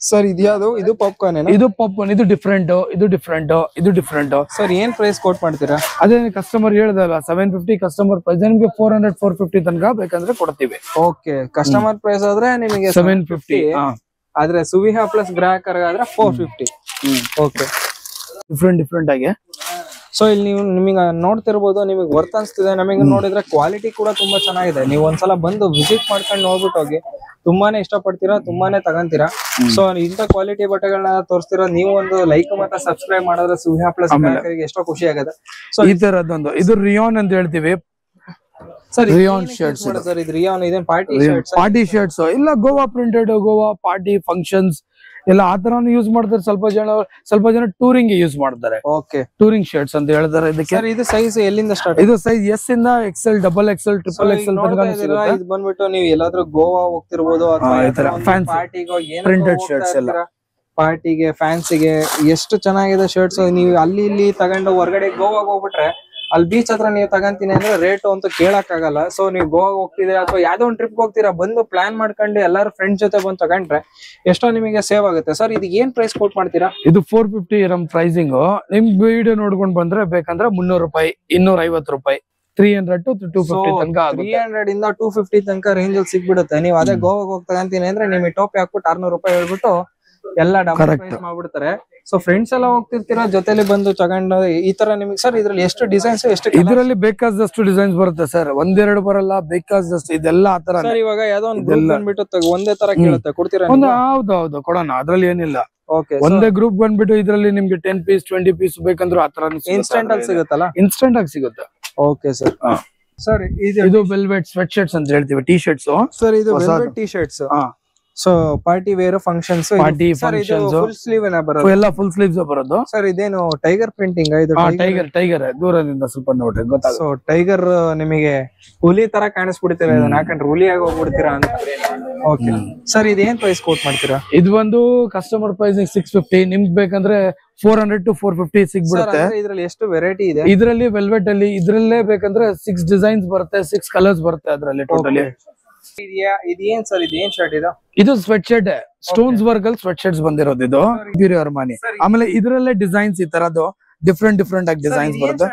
ಸರ್. ಇದ್ಯಾವುದು? ಇದು ಪಾಪ್ಕಾರ್ನ್? ಇದು ಪಾಪ್ಕಾರ್ನ್. ಇದು ಡಿಫ್ರೆಂಟ್, ಇದು ಡಿಫ್ರೆಂಟ್, ಇದು ಡಿಫ್ರೆಂಟ್. ಸರ್ ಏನ್ ಪ್ರೈಸ್ ಕೋಟ್ ಮಾಡ್ತೀರಾ? ಅದೇ ಕಸ್ಟಮರ್ ಹೇಳ್ದಲ್ಲ 750 ಕಸ್ಟಮರ್ ಪ್ರೈಸ್, ನಿಮ್ಗೆ 400 450 ತನಕ ಬೇಕಂದ್ರೆ ಕೊಡ್ತೀವಿ. ಓಕೆ, ಕಸ್ಟಮರ್ ಪ್ರೈಸ್ ಆದ್ರೆ ನಿಮಗೆ 750, ಆದ್ರೆ ಸುವಿಹಾ ಪ್ಲಸ್ ಗ್ರಾಹಕರಿಗಾದ್ರೆ 450. ಓಕೆ, ಡಿಫ್ರೆಂಟ್ ಆಗಿ. ಸೊ ಇಲ್ಲಿ ನೀವು ನಿಮಗೆ ನೋಡ್ತಿರ್ಬೋದು, ನಿಮಗೆ ವರ್ತ್ ಅನ್ಸ್ತಿದೆ. ನಮಗೆ ನೋಡಿದ್ರೆ ಕ್ವಾಲಿಟಿ ಕೂಡ ತುಂಬಾ ಚೆನ್ನಾಗಿದೆ. ನೀವು ಒಂದ್ಸಲ ಬಂದು ವಿಸಿಟ್ ಮಾಡ್ಕೊಂಡು ನೋಡ್ಬಿಟ್ಟು ಹೋಗಿ, ತುಂಬಾನೇ ಇಷ್ಟಪಡ್ತೀರಾ, ತುಂಬಾನೇ ತಗೊಂತೀರಾ. ಸೊ ಇಂಥ ಕ್ವಾಲಿಟಿ ಬಟ್ಟೆಗಳನ್ನ ತೋರಿಸ್ತೀರಾ. ನೀವು ಒಂದು ಲೈಕ್ ಮತ್ತೆ ಸಬ್ಸ್ಕ್ರೈಬ್ ಮಾಡಿದ್ರೆ ಸುವಿಹಾ ಪ್ಲಸ್ ಗ್ರಾಹಕರಿಗೆ ಎಷ್ಟೋ ಖುಷಿ ಆಗುತ್ತೆ. ಸೊ ಈ ತರದೊಂದು ಇದು ರಿಯಾನ್ ಅಂತ ಹೇಳ್ತೀವಿ ಸರ್. ರಿಯಾನ್ ಶರ್ಟ್ಸ್ ಸರ್ ಇದು ರಿಯಾನ್ ಇದೆ ಪಾರ್ಟಿ ಶರ್ಟ್ಸ್ ಇಲ್ಲ, Goa printed, Goa party functions ಎಲ್ಲ ಆತರನು ಯೂಸ್ ಮಾಡ್ತಾರೆ. ಸ್ವಲ್ಪ ಜನ ಟೂರಿಂಗ್ ಯೂಸ್ ಮಾಡ್ತಾರೆ. ಓಕೆ, ಟೂರಿಂಗ್ ಶರ್ಟ್ಸ್ ಅಂತ ಹೇಳ್ತಾರೆ ಇದಕ್ಕೆ. ಇದು ಸೈಜ್ ಎಲ್ಲಿಂದ ಸ್ಟಾರ್ಟ್? ಇದು ಸೈಜ್ ಎಸ್ ಇಂದ XL, XXL, XXL ತನಕ ಸಿಗುತ್ತೆ. ಇದು ಬಂದ್ಬಿಟ್ಟು ನೀವು ಎಲ್ಲಾದ್ರೂ ಗೋವಾ ಹೋಗ್ತಿರ್ಬೋದು ಅಥವಾ ಪಾರ್ಟಿಗೋ ಪ್ರಿಂಟೆಡ್ ಶರ್ಟ್ಸ್ ಎಲ್ಲ, ಪಾರ್ಟಿಗೆ ಫ್ಯಾನ್ಸಿಗೆ ಎಷ್ಟು ಚೆನ್ನಾಗಿದೆ ಶರ್ಟ್ಸ್. ನೀವು ಅಲ್ಲಿ ಇಲ್ಲಿ ತಗೊಂಡು ಹೊರಗಡೆ ಗೋವಾಗ್ ಹೋಗ್ಬಿಟ್ರೆ, ಅಲ್ಲಿ ಬೀಚ್ ಹತ್ರ ನೀವು ತಗಂತೀನಿ ಅಂದ್ರೆ ರೇಟ್ ಅಂತೂ ಕೇಳಕ್ ಆಗಲ್ಲ. ಸೊ ನೀವು ಗೋವಾ ಹೋಗ್ತಿದ್ದೀರಾ ಅಥವಾ ಯಾವ್ದೋ ಒಂದು ಟ್ರಿಪ್ ಹೋಗ್ತೀರಾ, ಬಂದು ಪ್ಲಾನ್ ಮಾಡ್ಕೊಂಡು ಎಲ್ಲಾರು ಫ್ರೆಂಡ್ಸ್ ಜೊತೆ ಬಂದು ತಗೊಂಡ್ರೆ ಎಷ್ಟೋ ನಿಮಗೆ ಸೇವ್ ಆಗುತ್ತೆ. ಸರ್ ಇದು ಏನ್ ಪ್ರೈಸ್ ಕೋಟ್ ಮಾಡ್ತೀರಾ? ಇದು 450 ಇರಮ್ ಪ್ರೈಸಿಂಗ್. ನಿಮ್ ವಿಡಿಯೋ ನೋಡ್ಕೊಂಡ್ ಬಂದ್ರೆ ಬೇಕಂದ್ರೆ 300 ರೂಪಾಯಿ, 250 ರೂಪಾಯಿ, 300 to 250 ತನಕ ಆಗುತ್ತೆ. 300 ಇಂದ 250 ತನಕ ರೇಂಜ್ ಅಲ್ಲಿ ಸಿಗ್ಬಿಡುತ್ತೆ. ನೀವು ಅದೇ ಗೋವಾಗ್ ಹೋಗಿ ತಗಂತೀನಿ ಅಂದ್ರೆ ನಿಮಗೆ ಟೋಪಿ ಹಾಕ್ಬಿಟ್ಟು 600 ರೂಪಾಯಿ ಹೇಳ್ಬಿಟ್ಟು ಎಲ್ಲ ಡಬಲ್ ಪ್ರೈಸ್ ಮಾಡ್ಬಿಡ್ತಾರೆ. ಸೊ ಫ್ರೆಂಡ್ಸ್ ಎಲ್ಲ ಹೋಗ್ತಿರ್ತೀರಾ, ಜೊತೆಲಿ ಬಂದು ತಗೊಂಡು ಈ ತರ ನಿಮಗೆ. ಸರ್ ಇದ್ರಲ್ಲಿ ಎಷ್ಟು ಡಿಸೈನ್ಸ್, ಎಷ್ಟು? ಇದರಲ್ಲಿ ಬೇಕಾದಷ್ಟು ಡಿಸೈನ್ಸ್ ಬರುತ್ತೆ ಸರ್, ಒಂದೆರಡು ಬರಲ್ಲ, ಬೇಕಾದಷ್ಟು. ಇದೆಲ್ಲ ಆತರ. ಸರ್ ಇವಾಗ ಯಾವ್ದೋ ಒಂದು ಗ್ರೂಪ್ ಬಂದ್ಬಿಟ್ಟು ಒಂದೇ ತರ ಕೇಳುತ್ತೆ, ಕೊಡ್ತೀರಾ? ಹೌದು ಕೊಡೋಣ, ಅದ್ರಲ್ಲಿ ಏನಿಲ್ಲ. ಓಕೆ, ಒಂದೇ ಗ್ರೂಪ್ ಬಂದ್ಬಿಟ್ಟು ಇದ್ರಲ್ಲಿ ನಿಮ್ಗೆ 10 ಪೀಸ್ 20 ಪೀಸ್ ಬೇಕಂದ್ರೆ ಆತರ ಇನ್ಸ್ಟೆಂಟ್ ಆಗಿ ಸಿಗುತ್ತಲ್ಲ? ಇನ್ಸ್ಟೆಂಟ್ ಆಗಿ ಸಿಗುತ್ತೆ. Okay sir. ಸರ್ ಇದು ವೆಲ್ವೆಟ್ ಸ್ವೆಟ್ ಶರ್ಟ್ಸ್ ಅಂತ ಹೇಳ್ತೀವಿ, ಟಿ ಶರ್ಟ್ಸ್. ಸರ್ ಇದು velvet T shirts. So party wear functions, full sleeve ಬರೋದು, ಎಲ್ಲ ಫುಲ್ ಸ್ಲೀವ್ಸ್ ಬರೋದು. ಸರ್ ಇದೇನು ಟೈಗರ್ ಪ್ರಿಂಟಿಂಗ್? ಇದು ಟೈಗರ್ ದೂರದಿಂದ ಸ್ವಲ್ಪ ನೋಡ್ರಿ ಗೊತ್ತಾಗ. ಸೊ ಟೈಗರ್ ನಿಮಗೆ ಹುಲಿ ತರ ಕಾಣಿಸ್ಬಿಡ್ತೀರಾ, ಇದನ್ನ ಹಾಕೊಂಡ್ರೆ ಹುಲಿ ಆಗಿ ಹೋಗ್ಬಿಡ್ತೀರಾ ಅಂತ. ಓಕೆ ಸರ್, ಇದೇನ್ ಪ್ರೈಸ್ ಕೋಟ್ ಮಾಡ್ತೀರಾ? ಇದು ಒಂದು ಕಸ್ಟಮರ್ ಪ್ರೈಸ್ 650, ನಿಮ್ಗೆ ಬೇಕಂದ್ರೆ 400 to 450 ಸಿಗ್ಬಿಡುತ್ತೆ. ಇದ್ರಲ್ಲಿ ಎಷ್ಟು ವೆರೈಟಿ ಇದೆ? ಇದರಲ್ಲಿ ವೆಲ್ವೆಟ್ ಅಲ್ಲಿ ಇದ್ರಲ್ಲೇ ಬೇಕಂದ್ರೆ 6 ಡಿಸೈನ್ಸ್ ಬರುತ್ತೆ, 6 ಕಲರ್ಸ್ ಬರುತ್ತೆ ಅದ್ರಲ್ಲಿ ಟೋಟಲಿ. ಇದೇನ್ ಸರ್, ಇದೇನ್ ಶರ್ಟ್ ಇದು? ಇದು ಸ್ವೆಟ್ ಶರ್ಟ್, ಸ್ಟೋನ್ಸ್ ವರ್ಕ್ ಅಲ್ಲಿ ಸ್ವೆಟ್ ಶರ್ಟ್ಸ್ ಬಂದಿರೋದು. ಇದು ಅರ್ಮಾನಿ. ಆಮೇಲೆ ಇದ್ರಲ್ಲೇ ಡಿಸೈನ್ಸ್ ಈ ತರದ್ದು ಡಿಫ್ರೆಂಟ್ ಆಗಿ ಡಿಸೈನ್ಸ್ ಬರುತ್ತೆ.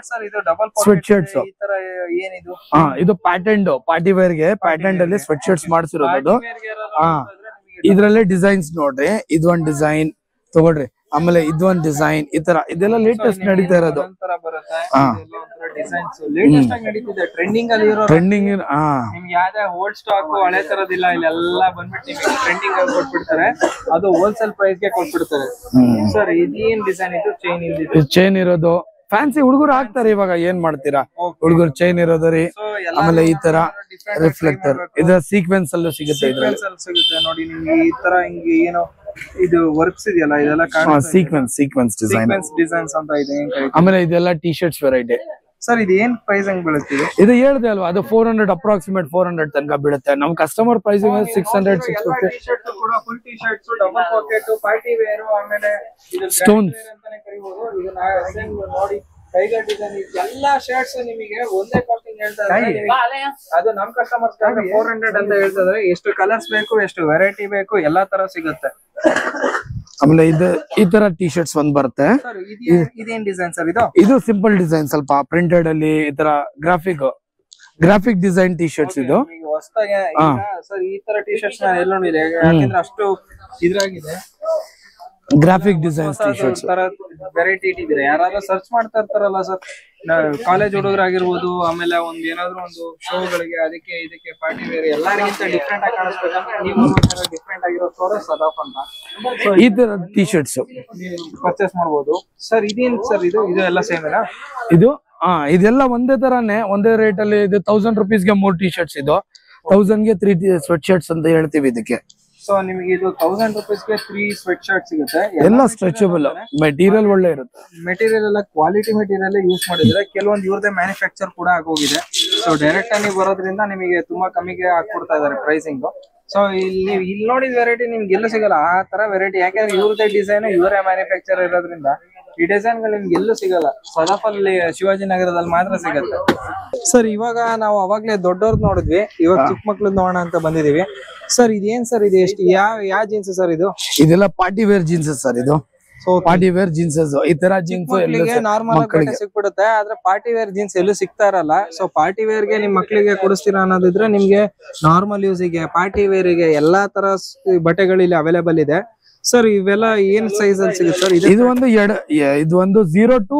ಸ್ವೆಟ್ ಶರ್ಟ್ಸ್ ಇದು ಪ್ಯಾಟರ್ನ್ ಪಾರ್ಟಿ ವೇರ್ ಗೆ ಪ್ಯಾಟರ್ನ್ ಅಲ್ಲಿ ಸ್ವೆಟ್ ಶರ್ಟ್ಸ್ ಮಾಡಿಸಿರೋದು. ಇದ್ರಲ್ಲೇ ಡಿಸೈನ್ಸ್ ನೋಡ್ರಿ, ಇದೊಂದ್ ಡಿಸೈನ್ ತಗೊಳ್ರಿ, ಆಮೇಲೆ ಇದೊಂದ್ ಡಿಸೈನ್, ಈ ತರ ಇದೆಲ್ಲ ಲೇಟೆಸ್ಟ್ ನಡೀತಾ ಇರೋದು. ಟ್ರೆಂಡಿಂಗ್ ಅಲ್ಲಿ ಇರೋ ಟ್ರೆಂಡಿಂಗ್. ನಿಮ್ಗೆ ಯಾವ್ದೇ ಓಲ್ಡ್ ಸ್ಟಾಕ್ ಹಳೆ ತರದಿಲ್ಲ, ಇಲ್ಲೆಲ್ಲ ಬಂದ್ಬಿಟ್ಟು ನಿಮಗೆ ಟ್ರೆಂಡಿಂಗ್ ಅಲ್ಲಿ ಕೊಟ್ಬಿಡ್ತಾರೆ. ಅದು ಹೋಲ್ಸೇಲ್ ಪ್ರೈಸ್ ಗೆ ಕೊಟ್ಬಿಡ್ತಾರೆ. ಸರ್ ಇದೇನ್ ಡಿಸೈನ್ ಇದು? ಚೈನ್ ಇರೋದು ಫ್ಯಾನ್ಸಿ ಹುಡುಗರು ಹಾಕ್ತಾರೆ. ಇವಾಗ ಏನ್ ಮಾಡ್ತೀರಾ, ಹುಡುಗರು ಚೈನ್ ಇರೋದು ರೀ. ಆಮೇಲೆ ಈ ತರ ರಿಫ್ಲೆಕ್ಟರ್, ಇದ್ರ ಸೀಕ್ವೆನ್ಸ್ ಅಲ್ಲೂ ಸಿಗುತ್ತೆ. ನೋಡಿ ನಿಮ್ಗೆ ಈ ತರ ಹಿಂಗೆ ಏನೋ ಇದು ವರ್ಕ್ಸ್ ಇದೆಯಲ್ಲ, ಇದೆಲ್ಲ ಸೀಕ್ವೆನ್ಸ್ ಡಿಸೈನ್ಸ್ ಅಂತ ಇದೆ. ಆಮೇಲೆ ಇದೆಲ್ಲ ಟಿ ಶರ್ಟ್ಸ್ ವೆರೈಟಿ. ಸರ್ ಇದು ಏನ್ ಪ್ರೈಸ್ ಹಂಗ್ ಬೀಳುತ್ತೆ? ಇದು ಹೇಳ್ದೆ ಅಲ್ವಾ, ಅದು 400 ಅಪ್ರಾಕ್ಸಿಮೇಟ್ 400 ತನಕ ಬೀಳುತ್ತೆ. ನಮ್ customer price 600 650. Full T shirts, double pocket, party wear, ಆಮೇಲೆ ಸ್ಟೋನ್ಸ್ ಅಂತಾನೆ ಕರೀಬಹುದು. ಇದನ್ನ ನೋಡಿ ಟೈಗರ್ ಡಿಸೈನ್ ಎಲ್ಲಾ ಶರ್ಟ್ಸ್ ನಿಮಗೆ ಒಂದೇ ಕಾಸ್ಟಿಂಗ್ ಹೇಳ್ತಾ ಇದ್ದಾರೆ. ಅದು ನಮ್ ಕಸ್ಟಮರ್ಸ್ 400 ಅಂತ ಹೇಳ್ತಾ ಇದ್ದಾರೆ. ಎಷ್ಟು ಕಲರ್ಸ್ ಬೇಕು, ಎಷ್ಟು ವೆರೈಟಿ ಬೇಕು, ಎಲ್ಲಾ ತರ ಸಿಗುತ್ತೆ. ಆಮೇಲೆ ಈ ತರ ಟಿ ಶರ್ಟ್ಸ್ ಒಂದ್ ಬರುತ್ತೆ. ಇದೇನ್ ಡಿಸೈನ್ ಸರ್? ಇದು ಸಿಂಪಲ್ ಡಿಸೈನ್, ಸ್ವಲ್ಪ ಪ್ರಿಂಟೆಡ್ ಅಲ್ಲಿ ಈ ತರ ಗ್ರಾಫಿಕ್ ಡಿಸೈನ್ ಟಿ ಶರ್ಟ್ಸ್. ಇದು ಹೊಸದಾಗಿ ಸರ್ ಈ ತರ ಟಿ ಶರ್ಟ್ಸ್ ನಾನು ಎಲ್ಲ ನೋಡಿದೆ, ಯಾಕಂದ್ರೆ ಅಷ್ಟು ಇದ್ರಾಗಿದೆ. Graphic designs T shirts variety ಇಟ್ಟಿದ್ರೆ ಯಾರಾದ್ರೂ ಸರ್ಚ್ ಮಾಡ್ತಾ ಇರ್ತಾರಲ್ಲ ಸರ್, ಕಾಲೇಜ್ ಹುಡುಗರಾಗಿರ್ಬೋದು, ಆಮೇಲೆ ಒಂದ್ ಏನಾದ್ರು ಒಂದು ಶೋಗಳಿಗೆ ಅದಕ್ಕೆ ಇದಕ್ಕೆ ಪಾರ್ಟಿ ವೇರ್ ಎಲ್ಲರಿಗಿಂತ ಡಿಫ್ರೆಂಟ್ ಆಗಿ ಕಾಣಿಸ್ಬೇಕಂದ್ರೆ ನೀವು ಡಿಫ್ರೆಂಟ್ ಆಗಿರೋ ತೋರಸ್ ಸದಾಫ್ ಅಂತ ಈ ತರ ಟಿ ಶರ್ಟ್ಸ್ ಪರ್ಚೇಸ್ ಮಾಡ್ಬೋದು. ಸರ್ ಇದೇನ್ ಸರ್ ಇದು ಎಲ್ಲ ಸೇಮ್ ಏನಾ? ಇದೆಲ್ಲ ಒಂದೇ ತರಾನೇ, ಒಂದೇ ರೇಟ್ ಅಲ್ಲಿ. ಇದು 1000 ರೂಪೀಸ್ಗೆ 3 ಟಿ ಶರ್ಟ್ಸ್. ಇದು 1000 ಗೆ 3 ಸ್ವೆಟ್ ಶರ್ಟ್ಸ್ ಅಂತ ಹೇಳ್ತೀವಿ ಇದಕ್ಕೆ. ಸೊ ನಿಮಗೆ ಇದು 1000 ರೂಪೀಸ್ಗೆ 3 ಸ್ವೆಟ್ ಶರ್ಟ್ ಸಿಗುತ್ತೆ. ಎಲ್ಲ ಸ್ಟ್ರೆಚಬಲ್, ಮೆಟೀರಿಯಲ್ ಒಳ್ಳೆ ಇರುತ್ತೆ. ಮೆಟೀರಿಯಲ್ ಎಲ್ಲ ಕ್ವಾಲಿಟಿ ಮೆಟೀರಿಯಲ್ ಯೂಸ್ ಮಾಡಿದ್ರೆ, ಕೆಲವೊಂದು ಇವ್ರದೇ ಮ್ಯಾನುಫ್ಯಾಕ್ಚರ್ ಕೂಡ ಆಗೋಗಿದೆ. ಸೊ ಡೈರೆಕ್ಟ್ ಆಗಿ ಬರೋದ್ರಿಂದ ನಿಮಗೆ ತುಂಬಾ ಕಮ್ಮಿಗೆ ಹಾಕೊಡ್ತಾ ಇದಾರೆ ಪ್ರೈಸಿಂಗ್. ಸೊ ಇಲ್ಲಿ ನೋಡಿದ ವೆರೈಟಿ ನಿಮ್ಗೆ ಎಲ್ಲೂ ಸಿಗಲ್ಲ ಆ ತರ ವೆರೈಟಿ, ಯಾಕಂದ್ರೆ ಇವ್ರದೇ ಡಿಸೈನ್ ಇವರೇ ಮ್ಯಾನುಫ್ಯಾಕ್ಚರ್ ಇರೋದ್ರಿಂದ ಈ ಡಿಸೈನ್ ಗಳು ನಿಮ್ಗೆ ಎಲ್ಲೂ ಸಿಗಲ್ಲ. ಸದಾಫಲ್ಲಿ ಶಿವಾಜಿನಗರದಲ್ಲಿ ಮಾತ್ರ ಸಿಗುತ್ತೆ. ಸರ್ ಇವಾಗ ನಾವು ಅವಾಗ್ಲೇ ದೊಡ್ಡವ್ರದ್ ನೋಡಿದ್ವಿ, ಇವಾಗ ಚಿಕ್ಕ ಮಕ್ಳದ್ ನೋಡೋಣ ಅಂತ ಬಂದಿದೀವಿ. ಸರ್ ಇದೇನ್ ಸರ್ ಇದು, ಎಷ್ಟು ಯಾವ ಜೀನ್ಸ್ ಸರ್ ಇದು? ಇದೆಲ್ಲ ಪಾರ್ಟಿ ವೇರ್ ಜೀನ್ಸಸ್ ಸರ್. ಇದು ಪಾರ್ಟಿ ವೇರ್ ಜೀನ್ಸಸ್, ಈ ತರ ಜೀನ್ಸ್ ನಾರ್ಮಲ್ ಆಗಿ ಸಿಕ್ಬಿಡುತ್ತೆ, ಆದ್ರೆ ಪಾರ್ಟಿ ವೇರ್ ಜೀನ್ಸ್ ಎಲ್ಲೂ ಸಿಗ್ತಾ ಇರಲ್ಲ. ಸೊ ಪಾರ್ಟಿ ವೇರ್ ಗೆ ನಿಮ್ ಮಕ್ಳಿಗೆ ಕೊಡಿಸ್ತೀರಾ ಅನ್ನೋದಿದ್ರೆ ನಿಮ್ಗೆ ನಾರ್ಮಲ್ ಯೂಸಿಗೆ, ಪಾರ್ಟಿ ವೇರ್ ಗೆ ಎಲ್ಲಾ ತರ ಬಟ್ಟೆಗಳು ಇಲ್ಲಿ ಅವೈಲೇಬಲ್ ಇದೆ. ಸರ್ ಇವೆಲ್ಲ ಏನ್ ಸೈಜ್ ಅಲ್ಲಿ ಸಿಗುತ್ತೆ ಸರ್? ಇದು ಒಂದು 0 to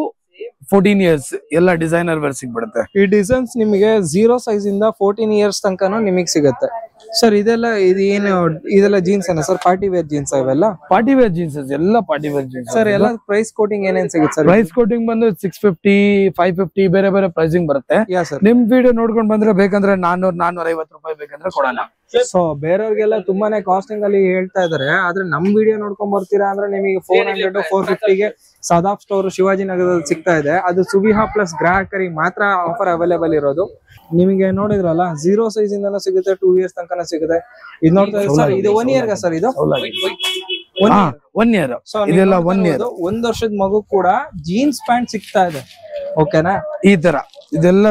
14 years ಎಲ್ಲ ಡಿಸೈನರ್ ವೇರ್ ಸಿಗ್ಬಿಡುತ್ತೆ. ಈ ಡಿಸೈನ್ಸ್ ನಿಮಗೆ 0 ಸೈಜ್ ಇಂದ 14 ಇಯರ್ಸ್ ತನಕನೂ ನಿಮಗೆ ಸಿಗುತ್ತೆ. ಸರ್ ಇದೆಲ್ಲ ಜೀನ್ಸ್ ಏನ ಸರ್? ಪಾರ್ಟಿ ವೇರ್ ಜೀನ್ಸ್ ಇವೆಲ್ಲ? ಪಾರ್ಟಿ ವೇರ್ ಜೀನ್ಸಸ್, ಎಲ್ಲ ಪಾರ್ಟಿ ವೇರ್ ಜೀನ್ಸ್. ಸರ್ ಎಲ್ಲ ಪ್ರೈಸ್ ಕೋಟಿಂಗ್ ಏನೇನ್ ಸಿಗುತ್ತೆ ಸರ್? ಪ್ರೈಸ್ ಕೋಟಿಂಗ್ ಬಂದು 650, 550 ಬೇರೆ ಬೇರೆ ಪ್ರೈಸಿಂಗ್ ಬರುತ್ತೆ. ನಿಮ್ ವಿಡಿಯೋ ನೋಡ್ಕೊಂಡ್ ಬಂದ್ರೆ ಬೇಕಂದ್ರೆ 400, 450 ರೂಪಾಯಿ ಬೇಕಂದ್ರೆ ಕೊಡೋಣ. ಸೊ ಬೇರೆಯವ್ರಿಗೆಲ್ಲ ತುಂಬಾನೇ ಕಾಸ್ಟಿಂಗ್ ಅಲ್ಲಿ ಹೇಳ್ತಾ ಇದಾರೆ, ಆದ್ರೆ ನಮ್ ವಿಡಿಯೋ ನೋಡ್ಕೊಂಡ್ ಬರ್ತೀರಾ ಅಂದ್ರೆ ನಿಮಗೆ 400, 450ಗೆ ಸದಾಫ್ ಸ್ಟೋರ್ ಶಿವಾಜಿನಗರದಲ್ಲಿ ಸಿಗ್ತಾ ಇದೆ. ಅದು ಸುವಿಹಾ ಪ್ಲಸ್ ಗ್ರಾಹಕರಿಗೆ ಮಾತ್ರ ಆಫರ್ ಅವೈಲೇಬಲ್ ಇರೋದು. ನಿಮಗೆ ನೋಡಿದ್ರಲ್ಲ 0 ಸೈಜ್ ಇಂದನೂ ಸಿಗುತ್ತೆ, 2 ಇಯರ್ಸ್ ತನಕ ಸಿಗುತ್ತೆ. ಇದು ನೋಡ್ತಾ ಇದ್ದೀರಾ ಸರ್, ಇದು 1 ಇಯರ್ ಸರ್? ಇದು 1 year. ಸೊ ಇದೆಲ್ಲ 1 year. 1 ವರ್ಷದ ಮಗು ಕೂಡ ಜೀನ್ಸ್ ಪ್ಯಾಂಟ್ ಸಿಗ್ತಾ ಇದೆ, ಓಕೆನಾ? ಈ ತರ ಇದೆಲ್ಲ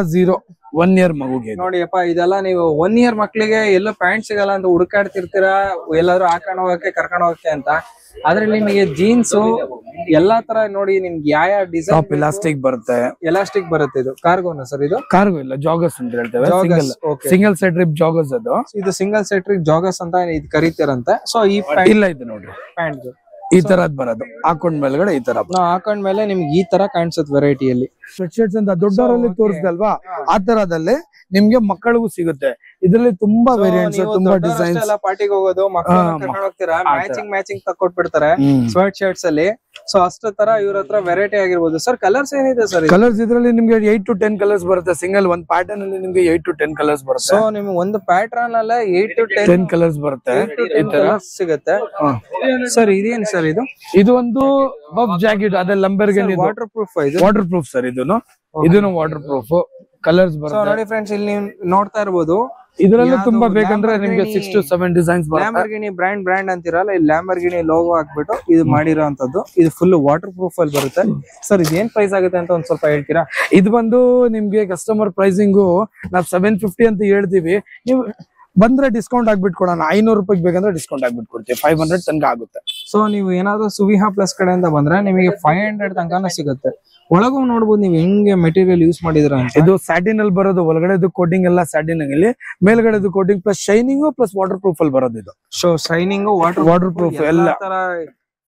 1 year ಮಗುಗೆ. ನೋಡಿಯಪ್ಪ, ಇದೆಲ್ಲ ನೀವು 1 ಇಯರ್ ಮಕ್ಳಿಗೆ ಎಲ್ಲೋ ಪ್ಯಾಂಟ್ ಸಿಗಲ್ಲ ಅಂತ ಹುಡುಕಾಡ್ತಿರ್ತೀರಾ, ಎಲ್ಲಾದ್ರೂ ಹಾಕೊಂಡ್ ಹೋಗಕ್ಕೆ ಕರ್ಕೊಂಡ್ ಹೋಗಕ್ಕೆ ಅಂತ. ಆದ್ರೆ ನಿಮಗೆ ಜೀನ್ಸ್ ಎಲ್ಲಾ ತರ ನೋಡಿ, ನಿಮ್ಗೆ ಯಾವ ಡಿಸೈನ್ ಎಲಾಸ್ಟಿಕ್ ಬರುತ್ತೆ. ಎಲಾಸ್ಟಿಕ್ ಬರುತ್ತೆ. ಇದು ಕಾರ್ಗೋನ ಸರ್? ಇದು ಕಾರ್ಗೋ ಇಲ್ಲ, ಜಾಗರ್ಸ್ ಅಂತ ಹೇಳ್ತೇವೆ. Single side rip joggers. ಇದು ಸಿಂಗಲ್ ಸೈಡ್ ರಿಪ್ ಜಾಗರ್ಸ್ ಅಂತ ಇದು ಕರೀತಾರಂತೆ. ಸೊ ಈ ಇಲ್ಲ, ಇದು ನೋಡ್ರಿ ಪ್ಯಾಂಟ್ ಈ ತರದ್ ಬರೋದು, ಹಾಕೊಂಡ್ ಮೇಲ್ಗಡೆ ಈ ತರ ಹಾಕೊಂಡ್ಮೇಲೆ ನಿಮ್ಗೆ ಈ ತರ ಕಾಣಿಸುತ್ತೆ ವೆರೈಟಿಯಲ್ಲಿ. ಸ್ವೆಟ್ ಶರ್ಟ್ಸ್ ಅಂತ ದೊಡ್ಡವರಲ್ಲಿ ತೋರಿಸ್ದಲ್ವಾ, ಆ ತರದಲ್ಲಿ ನಿಮ್ಗೆ ಮಕ್ಕಳಿಗೂ ಸಿಗುತ್ತೆ. ಇದರಲ್ಲಿ ತುಂಬಾ ವೇರಿಯಂಟ್ಸ್, ತುಂಬಾ ಡಿಸೈನ್ಸ್. ಎಲ್ಲ ಪಾರ್ಟಿಗೆ ಹೋಗೋದು, ಮಕ್ಕಳು ಹೋಗ್ತೀರಾ, ಮ್ಯಾಚಿಂಗ್ ತಕ್ಕೊಟ್ಬಿಡ್ತಾರೆ ಸ್ವೆಟ್ ಶರ್ಟ್ಸ್ ಅಲ್ಲಿ. ಸೊ ಅಷ್ಟ ತರ ಇವ್ರ ಹತ್ರ ವೆರೈಟಿ ಆಗಿರ್ಬೋದು. ಸರ್ ಕಲರ್ಸ್ ಏನಿದೆ ಸರ್? ಕಲರ್ಸ್ ಇದ್ರಲ್ಲಿ ನಿಮ್ಗೆ 8 to 10 ಕಲರ್ಸ್ ಬರುತ್ತೆ. ಸಿಂಗಲ್ ಒಂದ್ ಪ್ಯಾಟರ್ನ್ ಅಲ್ಲಿ ನಿಮ್ಗೆ 8 to 10 ಕಲರ್ಸ್ ಬರುತ್ತೆ. ಸೊ ನಿಮ್ಗೆ ಒಂದು ಪ್ಯಾಟರ್ನ್ ಅಲ್ಲ 8 to 10 ಕಲರ್ಸ್ ಬರುತ್ತೆ, ಈ ತರ ಸಿಗುತ್ತೆ. ಸರ್ ಇದೇನು ಸರ್? ಇದು ಒಂದು ಬಫ್ ಜಾಕೆಟ್, ಅದೇ Lamborghini waterproof. Waterproof sir. ಇದನ್ನು ವಾಟರ್ ಪ್ರೂಫ್ ಕಲರ್ಸ್ ಬರುತ್ತೆ. ನೋಡಿ ಫ್ರೆಂಡ್ಸ್, ಇಲ್ಲಿ ನೀವು ನೋಡ್ತಾ ಇರ್ಬೋದು, ಇದರಲ್ಲೂ ತುಂಬಾ ಬೇಕಂದ್ರೆ ನಿಮ್ಗೆ 6 to 7 ಡಿಸೈನ್ಸ್ ಬರುತ್ತೆ. ಲ್ಯಾಂಬರ್ಗಿನಿ ಬ್ರ್ಯಾಂಡ್ ಅಂತಿರಲ್ಲ, ಇಲ್ಲಿ ಲ್ಯಾಂಬರ್ಗಿನಿ ಲೋಗೋ ಹಾಕ್ಬಿಟ್ಟು ಇದು ಮಾಡಿರೋಂಥದ್ದು. ಇದು ಫುಲ್ ವಾಟರ್ ಪ್ರೂಫ್ ಅಲ್ಲಿ ಬರುತ್ತೆ. ಸರ್ ಇದೇನ್ ಪ್ರೈಸ್ ಆಗುತ್ತೆ ಅಂತ ಒಂದ್ ಸ್ವಲ್ಪ ಹೇಳ್ತೀರಾ? ಇದು ಬಂದು ನಿಮ್ಗೆ ಕಸ್ಟಮರ್ ಪ್ರೈಸಿಂಗು ನಾವು 750 ಅಂತ ಹೇಳ್ತೀವಿ. ನೀವು ಬಂದ್ರೆ ಡಿಸ್ಕೌಂಟ್ ಆಗ್ಬಿಟ್ಟು ಕೊಡೋಣ. 500 ರೂಪಾಯಿ ಬೇಕಂದ್ರೆ ಡಿಸ್ಕೌಂಟ್ ಆಗ್ಬಿಟ್ಟು ಕೊಡ್ತೀವಿ. 500 ತನಕ ಆಗುತ್ತೆ. ಸೊ ನೀವು ಏನಾದ್ರು ಸುವಿಹಾ ಪ್ಲಸ್ ಕಡೆಯಿಂದ ಬಂದ್ರೆ ನಿಮಗೆ 500 ತನಕ ಸಿಗುತ್ತೆ. ಒಳಗೂ ನೋಡ್ಬೋದು ನೀವು ಹೆಂಗೆ ಮೆಟೀರಿಯಲ್ ಯೂಸ್ ಮಾಡಿದ್ರ. ಇದು ಸ್ಯಾಟಿನ್ ಅಲ್ಲಿ ಬರೋದು, ಒಳಗಡೆ ಕೋಟಿಂಗ್ ಎಲ್ಲ ಸ್ಯಾಟಿನ್ ಅಲ್ಲಿ, ಮೇಲ್ಗಡೆ coating plus shining plus waterproof ಅಲ್ಲಿ ಬರೋದು. ಇದು ಸೊ ಶೈನಿಂಗ್ ವಾಟರ್ ಪ್ರೂಫ್ ಎಲ್ಲ ತರ